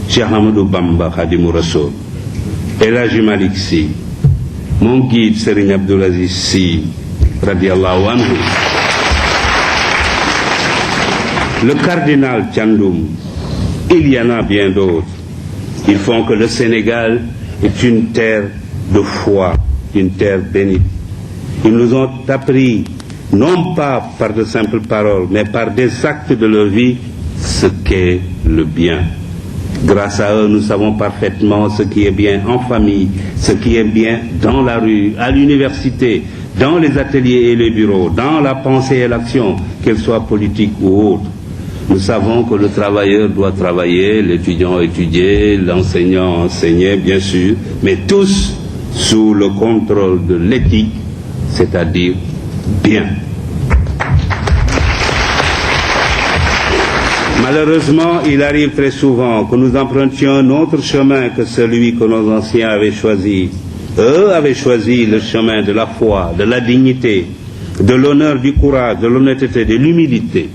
Cheikh Ahmadou Bamba Khadimou Rassoul, El Hadji Malick Sy, mon guide Serigne Abdoul Aziz Sy, radiallahu anhu, le cardinal Thiandoum. Il y en a bien d'autres. Ils font que le Sénégal est une terre de foi, une terre bénite. Ils nous ont appris, non pas par de simples paroles, mais par des actes de leur vie, ce qu'est le bien. Grâce à eux, nous savons parfaitement ce qui est bien en famille, ce qui est bien dans la rue, à l'université, dans les ateliers et les bureaux, dans la pensée et l'action, qu'elle soit politique ou autre. Nous savons que le travailleur doit travailler, l'étudiant étudier, l'enseignant enseigner, bien sûr, mais tous sous le contrôle de l'éthique, c'est-à-dire bien. Malheureusement, il arrive très souvent que nous empruntions un autre chemin que celui que nos anciens avaient choisi. Eux avaient choisi le chemin de la foi, de la dignité, de l'honneur, du courage, de l'honnêteté, de l'humilité,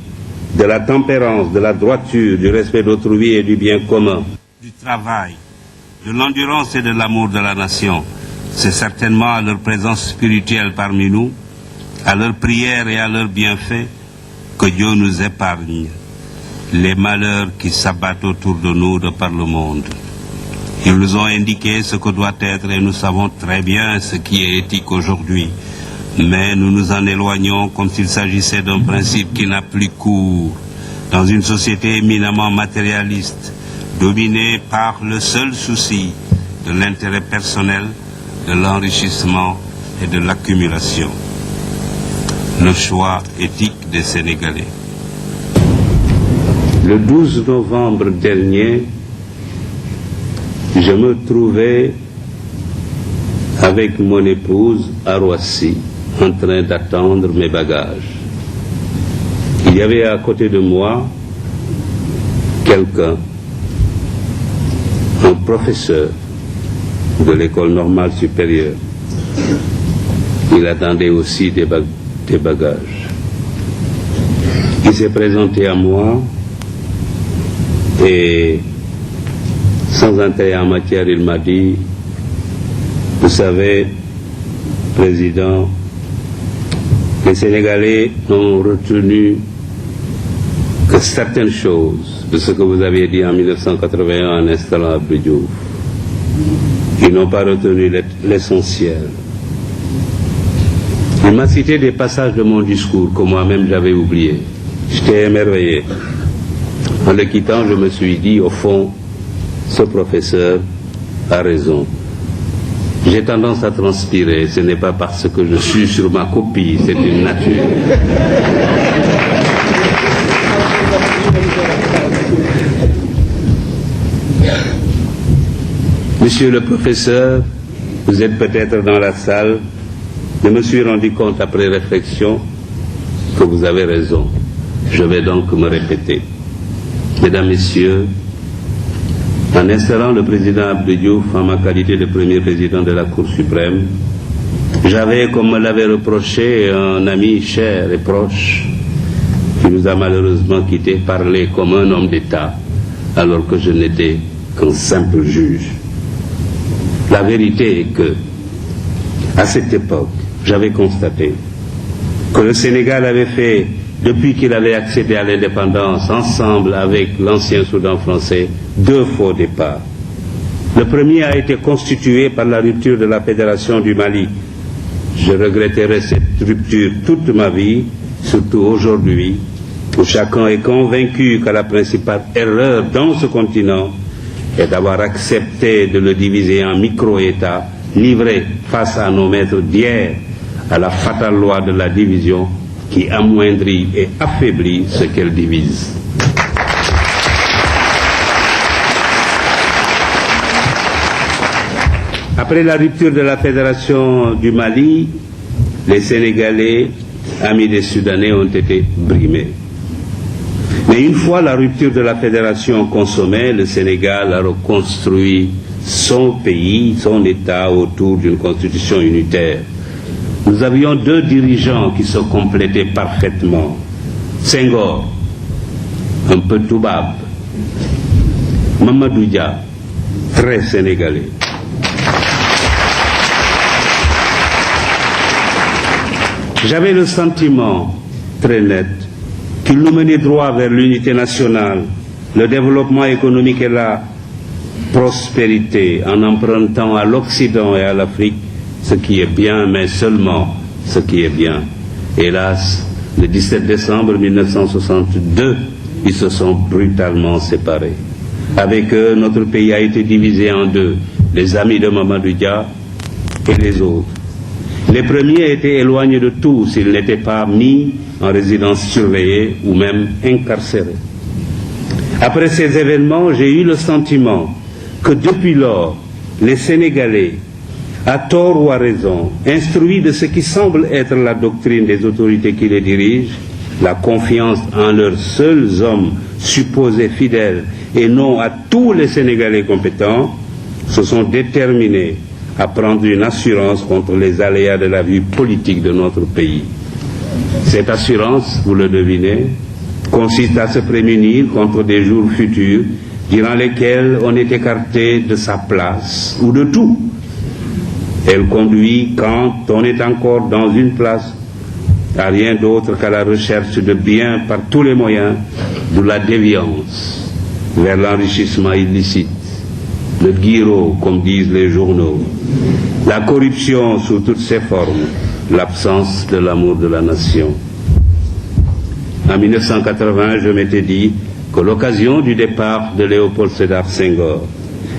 de la tempérance, de la droiture, du respect d'autrui et du bien commun, du travail, de l'endurance et de l'amour de la nation. C'est certainement à leur présence spirituelle parmi nous, à leurs prières et à leurs bienfaits, que Dieu nous épargne les malheurs qui s'abattent autour de nous de par le monde. Ils nous ont indiqué ce que doit être et nous savons très bien ce qui est éthique aujourd'hui. Mais nous nous en éloignons comme s'il s'agissait d'un principe qui n'a plus cours dans une société éminemment matérialiste, dominée par le seul souci de l'intérêt personnel, de l'enrichissement et de l'accumulation. Le choix éthique des Sénégalais. Le 12 novembre dernier, je me trouvais avec mon épouse à Roissy, en train d'attendre mes bagages. Il y avait à côté de moi quelqu'un, un professeur de l'école normale supérieure. Il attendait aussi des bagages. Il s'est présenté à moi et sans entrer en matière, il m'a dit: vous savez, Président, les Sénégalais n'ont retenu que certaines choses de ce que vous aviez dit en 1981 en installant Abdou Diouf. Ils n'ont pas retenu l'essentiel. Il m'a cité des passages de mon discours que moi-même j'avais oubliés. J'étais émerveillé. En le quittant, je me suis dit, au fond, ce professeur a raison. J'ai tendance à transpirer, ce n'est pas parce que je suis sur ma copie, c'est une nature. Monsieur le professeur, vous êtes peut-être dans la salle, je me suis rendu compte après réflexion que vous avez raison. Je vais donc me répéter. Mesdames, Messieurs, en installant le président Abdou Diouf en ma qualité de premier président de la Cour suprême, j'avais, comme me l'avait reproché un ami cher et proche, qui nous a malheureusement quittés, parlé comme un homme d'État, alors que je n'étais qu'un simple juge. La vérité est que, à cette époque, j'avais constaté que le Sénégal avait fait, depuis qu'il avait accédé à l'indépendance, ensemble avec l'ancien Soudan français, 2 faux départs. Le premier a été constitué par la rupture de la Fédération du Mali. Je regretterai cette rupture toute ma vie, surtout aujourd'hui, où chacun est convaincu que la principale erreur dans ce continent est d'avoir accepté de le diviser en micro-États, livrés face à nos maîtres d'hier, à la fatale loi de la division qui amoindrit et affaiblit ce qu'elle divise. Après la rupture de la Fédération du Mali, les Sénégalais, amis des Soudanais, ont été brimés. Mais une fois la rupture de la Fédération consommée, le Sénégal a reconstruit son pays, son État autour d'une constitution unitaire. Nous avions 2 dirigeants qui se complétaient parfaitement. Senghor, un peu toubab. Mamadou Dia, très sénégalais. J'avais le sentiment très net qu'il nous menait droit vers l'unité nationale, le développement économique et la prospérité en empruntant à l'Occident et à l'Afrique ce qui est bien, mais seulement ce qui est bien. Hélas, le 17 décembre 1962, ils se sont brutalement séparés. Avec eux, notre pays a été divisé en 2, les amis de Mamadou Dia et les autres. Les premiers étaient éloignés de tout s'ils n'étaient pas mis en résidence surveillée ou même incarcérés. Après ces événements, j'ai eu le sentiment que depuis lors, les Sénégalais, à tort ou à raison, instruits de ce qui semble être la doctrine des autorités qui les dirigent, la confiance en leurs seuls hommes supposés fidèles et non à tous les Sénégalais compétents, se sont déterminés à prendre une assurance contre les aléas de la vie politique de notre pays. Cette assurance, vous le devinez, consiste à se prémunir contre des jours futurs durant lesquels on est écarté de sa place ou de tout Elle conduit, quand on est encore dans une place, à rien d'autre qu'à la recherche de biens par tous les moyens, de la déviance vers l'enrichissement illicite, le guiro, comme disent les journaux, la corruption sous toutes ses formes, l'absence de l'amour de la nation. En 1980, je m'étais dit que l'occasion du départ de Léopold Sédar Senghor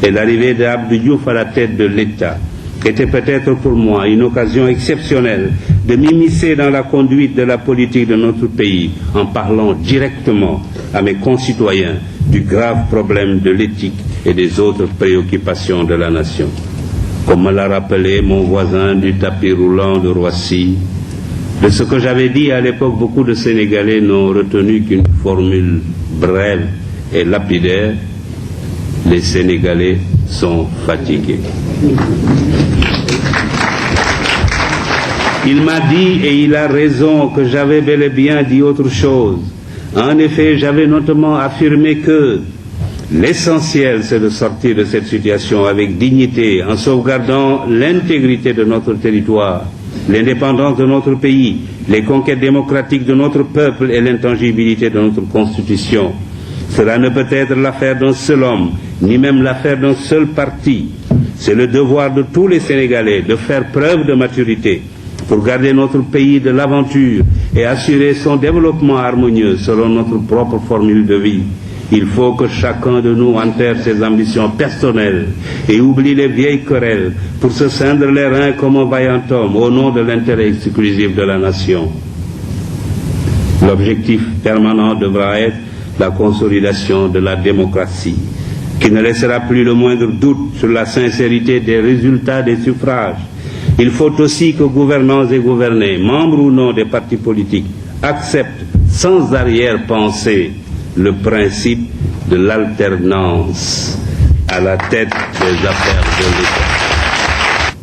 et l'arrivée d'Abdou Diouf à la tête de l'État était peut-être pour moi une occasion exceptionnelle de m'immiscer dans la conduite de la politique de notre pays en parlant directement à mes concitoyens du grave problème de l'éthique et des autres préoccupations de la nation. Comme me l'a rappelé mon voisin du tapis roulant de Roissy, de ce que j'avais dit à l'époque, beaucoup de Sénégalais n'ont retenu qu'une formule brève et lapidaire: les Sénégalais sont fatigués. Il m'a dit, et il a raison, que j'avais bel et bien dit autre chose. En effet, j'avais notamment affirmé que l'essentiel, c'est de sortir de cette situation avec dignité, en sauvegardant l'intégrité de notre territoire, l'indépendance de notre pays, les conquêtes démocratiques de notre peuple et l'intangibilité de notre Constitution. Cela ne peut être l'affaire d'un seul homme, ni même l'affaire d'un seul parti. C'est le devoir de tous les Sénégalais de faire preuve de maturité pour garder notre pays de l'aventure et assurer son développement harmonieux selon notre propre formule de vie. Il faut que chacun de nous enterre ses ambitions personnelles et oublie les vieilles querelles pour se cindre les reins comme un vaillant homme au nom de l'intérêt exclusif de la nation. L'objectif permanent devra être la consolidation de la démocratie, qui ne laissera plus le moindre doute sur la sincérité des résultats des suffrages. Il faut aussi que gouvernants et gouvernés, membres ou non des partis politiques, acceptent sans arrière-pensée le principe de l'alternance à la tête des affaires de l'État.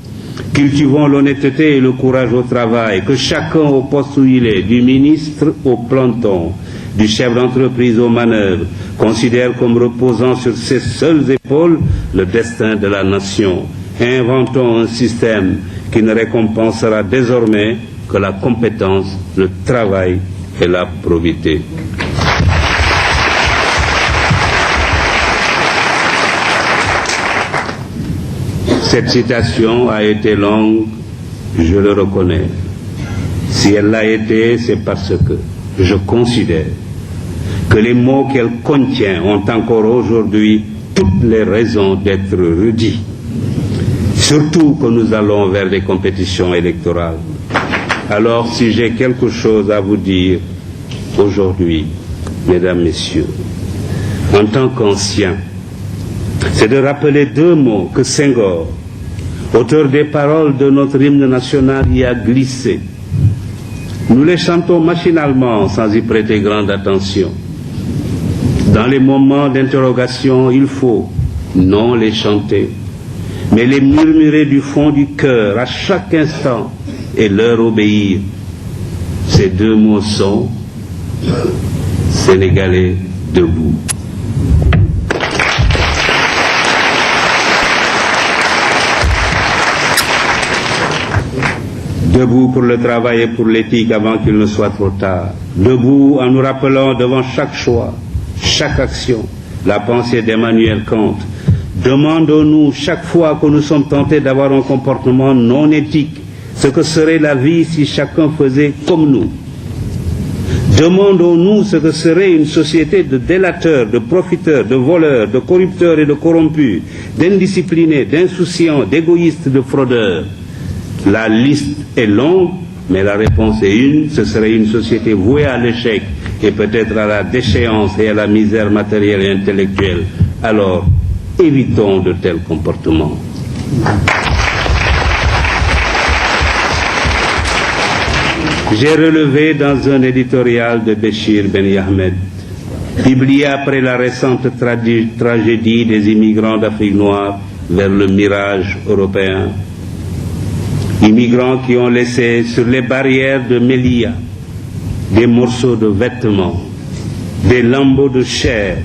Cultivons l'honnêteté et le courage au travail, que chacun au poste où il est, du ministre au planton, du chef d'entreprise aux manœuvres, considère comme reposant sur ses seules épaules le destin de la nation. Inventons un système qui ne récompensera désormais que la compétence, le travail et la probité. Cette citation a été longue, je le reconnais. Si elle l'a été, c'est parce que je considère que les mots qu'elle contient ont encore aujourd'hui toutes les raisons d'être redits. Surtout que nous allons vers des compétitions électorales. Alors, si j'ai quelque chose à vous dire aujourd'hui, mesdames, messieurs, en tant qu'ancien, c'est de rappeler deux mots que Senghor, auteur des paroles de notre hymne national, y a glissés. Nous les chantons machinalement sans y prêter grande attention. Dans les moments d'interrogation, il faut non les chanter, mais les murmurer du fond du cœur à chaque instant et leur obéir. Ces deux mots sont Sénégalais debout. Debout pour le travail et pour l'éthique avant qu'il ne soit trop tard. Debout en nous rappelant devant chaque choix, chaque action, la pensée d'Emmanuel Kant. Demandons-nous chaque fois que nous sommes tentés d'avoir un comportement non éthique, ce que serait la vie si chacun faisait comme nous. Demandons-nous ce que serait une société de délateurs, de profiteurs, de voleurs, de corrupteurs et de corrompus, d'indisciplinés, d'insouciants, d'égoïstes, de fraudeurs. La liste est longue, mais la réponse est une, ce serait une société vouée à l'échec et peut-être à la déchéance et à la misère matérielle et intellectuelle. Alors, évitons de tels comportements. J'ai relevé dans un éditorial de Béchir Ben Ahmed, publié après la récente tragédie des immigrants d'Afrique noire vers le mirage européen, immigrants qui ont laissé sur les barrières de Melilla des morceaux de vêtements, des lambeaux de chair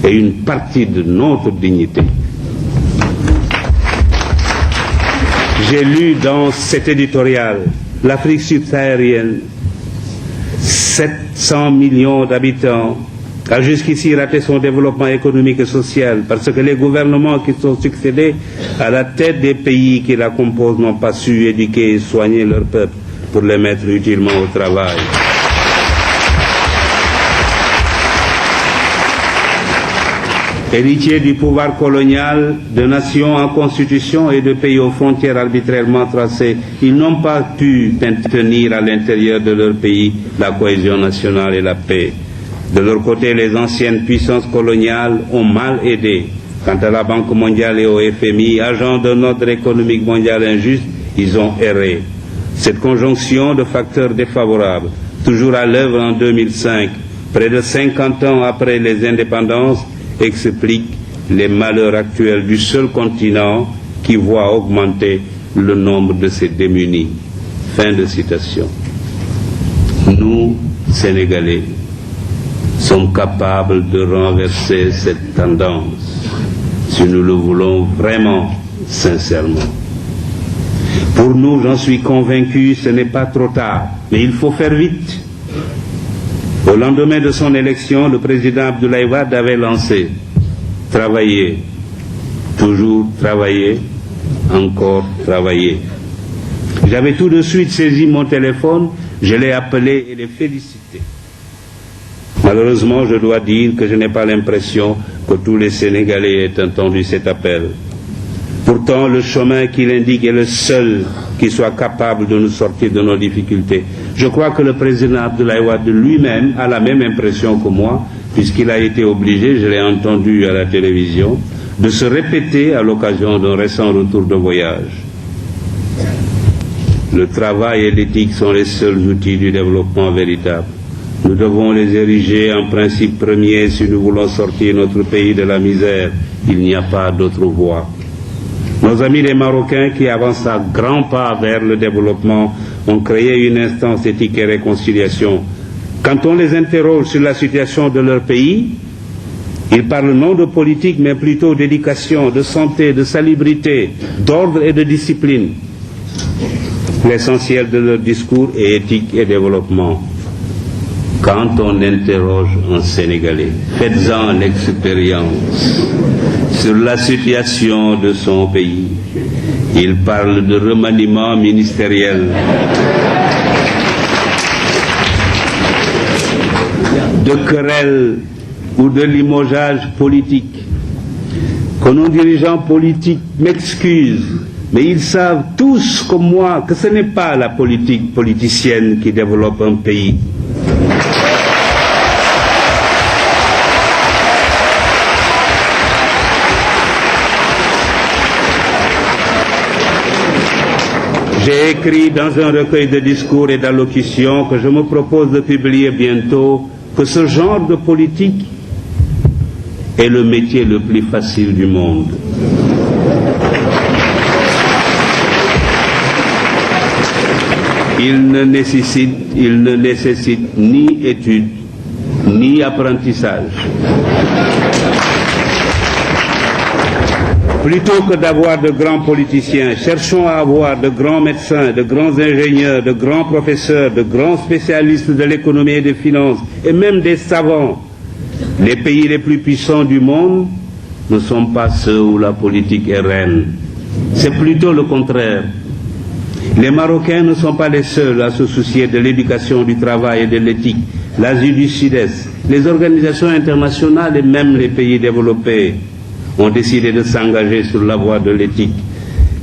et une partie de notre dignité. J'ai lu dans cet éditorial l'Afrique subsaharienne, 700 millions d'habitants, a jusqu'ici raté son développement économique et social parce que les gouvernements qui sont succédés à la tête des pays qui la composent n'ont pas su éduquer et soigner leur peuple pour les mettre utilement au travail. Héritiers du pouvoir colonial, de nations en constitution et de pays aux frontières arbitrairement tracées, ils n'ont pas pu maintenir à l'intérieur de leur pays la cohésion nationale et la paix. De leur côté, les anciennes puissances coloniales ont mal aidé. Quant à la Banque mondiale et au FMI, agents d'un ordre économique mondial injuste, ils ont erré. Cette conjonction de facteurs défavorables, toujours à l'œuvre en 2005, près de 50 ans après les indépendances, explique les malheurs actuels du seul continent qui voit augmenter le nombre de ses démunis. Fin de citation. Nous, Sénégalais, sommes capables de renverser cette tendance, si nous le voulons vraiment, sincèrement. Pour nous, j'en suis convaincu, ce n'est pas trop tard, mais il faut faire vite. Au lendemain de son élection, le président Abdoulaye Wade avait lancé « Travailler, toujours travailler, encore travailler ». J'avais tout de suite saisi mon téléphone, je l'ai appelé et l'ai félicité. Malheureusement, je dois dire que je n'ai pas l'impression que tous les Sénégalais aient entendu cet appel. Pourtant, le chemin qu'il indique est le seul qui soit capable de nous sortir de nos difficultés. Je crois que le président Abdoulaye Wade lui-même a la même impression que moi, puisqu'il a été obligé, je l'ai entendu à la télévision, de se répéter à l'occasion d'un récent retour de voyage. Le travail et l'éthique sont les seuls outils du développement véritable. Nous devons les ériger en principe premier si nous voulons sortir notre pays de la misère. Il n'y a pas d'autre voie. Nos amis les Marocains qui avancent à grands pas vers le développement ont créé une instance éthique et réconciliation. Quand on les interroge sur la situation de leur pays, ils parlent non de politique mais plutôt d'éducation, de santé, de salubrité, d'ordre et de discipline. L'essentiel de leur discours est éthique et développement. Quand on interroge un Sénégalais, faites-en l'expérience sur la situation de son pays. Il parle de remaniement ministériel, de querelle ou de limogeage politique. Que nos dirigeants politiques m'excusent, mais ils savent tous comme moi que ce n'est pas la politique politicienne qui développe un pays. J'ai écrit dans un recueil de discours et d'allocutions que je me propose de publier bientôt que ce genre de politique est le métier le plus facile du monde. Il ne nécessite ni études, ni apprentissage. Plutôt que d'avoir de grands politiciens, cherchons à avoir de grands médecins, de grands ingénieurs, de grands professeurs, de grands spécialistes de l'économie et des finances, et même des savants. Les pays les plus puissants du monde ne sont pas ceux où la politique est reine. C'est plutôt le contraire. Les Marocains ne sont pas les seuls à se soucier de l'éducation, du travail et de l'éthique. L'Asie du Sud-Est, les organisations internationales et même les pays développés ont décidé de s'engager sur la voie de l'éthique.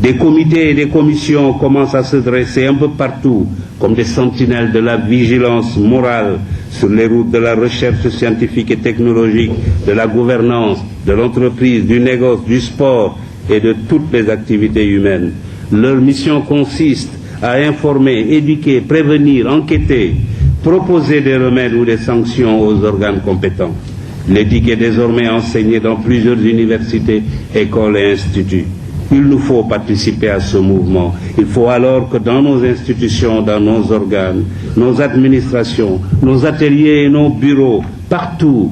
Des comités et des commissions commencent à se dresser un peu partout, comme des sentinelles de la vigilance morale sur les routes de la recherche scientifique et technologique, de la gouvernance, de l'entreprise, du négoce, du sport et de toutes les activités humaines. Leur mission consiste à informer, éduquer, prévenir, enquêter, proposer des remèdes ou des sanctions aux organes compétents. L'éthique est désormais enseignée dans plusieurs universités, écoles et instituts. Il nous faut participer à ce mouvement. Il faut alors que dans nos institutions, dans nos organes, nos administrations, nos ateliers et nos bureaux, partout,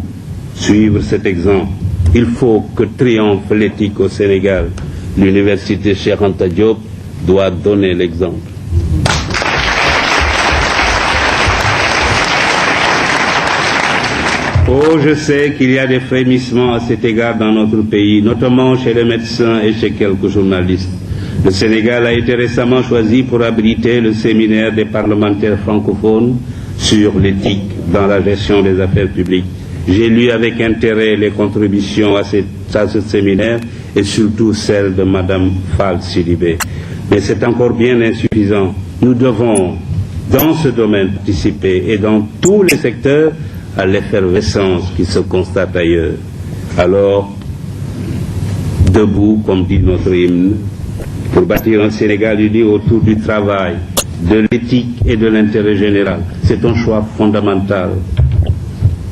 suivre cet exemple. Il faut que triomphe l'éthique au Sénégal. L'université Cheikh Anta Diop doit donner l'exemple. Oh, je sais qu'il y a des frémissements à cet égard dans notre pays, notamment chez les médecins et chez quelques journalistes. Le Sénégal a été récemment choisi pour abriter le séminaire des parlementaires francophones sur l'éthique dans la gestion des affaires publiques. J'ai lu avec intérêt les contributions à ce séminaire et surtout celle de Madame Fall Sidibé. Mais c'est encore bien insuffisant. Nous devons, dans ce domaine, participer et dans tous les secteurs à l'effervescence qui se constate ailleurs. Alors, debout, comme dit notre hymne, pour bâtir un Sénégal uni autour du travail, de l'éthique et de l'intérêt général. C'est un choix fondamental.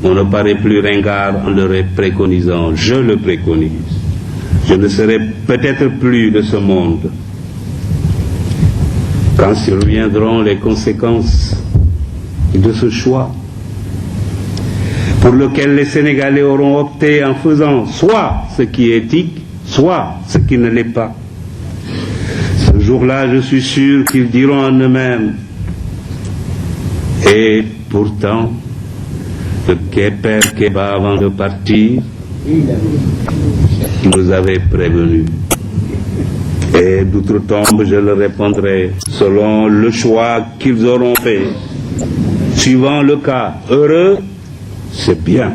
On ne paraît plus ringard en le préconisant. Je le préconise. Je ne serai peut-être plus de ce monde quand surviendront les conséquences de ce choix pour lequel les Sénégalais auront opté en faisant soit ce qui est éthique, soit ce qui ne l'est pas. Ce jour-là, je suis sûr qu'ils diront en eux-mêmes. Et pourtant, le Père Kéba, avant de partir, nous avait prévenus. Et d'outre-tombe, je leur répondrai, selon le choix qu'ils auront fait, suivant le cas heureux, c'est bien,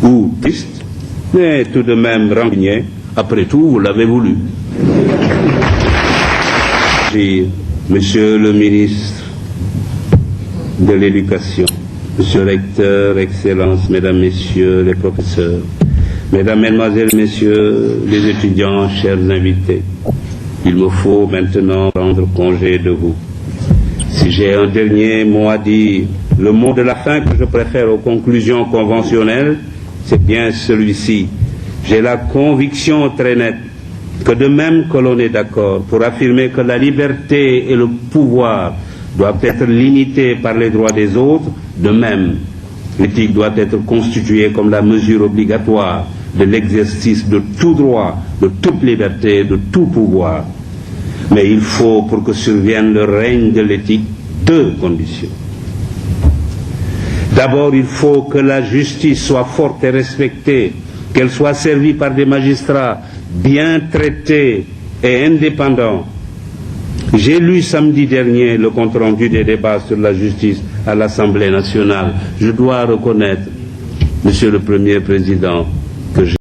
ou triste, mais tout de même rancunier, après tout, vous l'avez voulu. Monsieur le ministre de l'Éducation, Monsieur le recteur, Excellences, Mesdames, Messieurs les professeurs, Mesdames, Mesdemoiselles, Messieurs les étudiants, chers invités, il me faut maintenant prendre congé de vous. Si j'ai un dernier mot à dire, le mot de la fin que je préfère aux conclusions conventionnelles, c'est bien celui-ci. J'ai la conviction très nette que de même que l'on est d'accord pour affirmer que la liberté et le pouvoir doivent être limités par les droits des autres, de même, l'éthique doit être constituée comme la mesure obligatoire de l'exercice de tout droit, de toute liberté, de tout pouvoir. Mais il faut, pour que survienne le règne de l'éthique, deux conditions. D'abord, il faut que la justice soit forte et respectée, qu'elle soit servie par des magistrats bien traités et indépendants. J'ai lu samedi dernier le compte-rendu des débats sur la justice à l'Assemblée nationale. Je dois reconnaître, Monsieur le Premier Président, que j'ai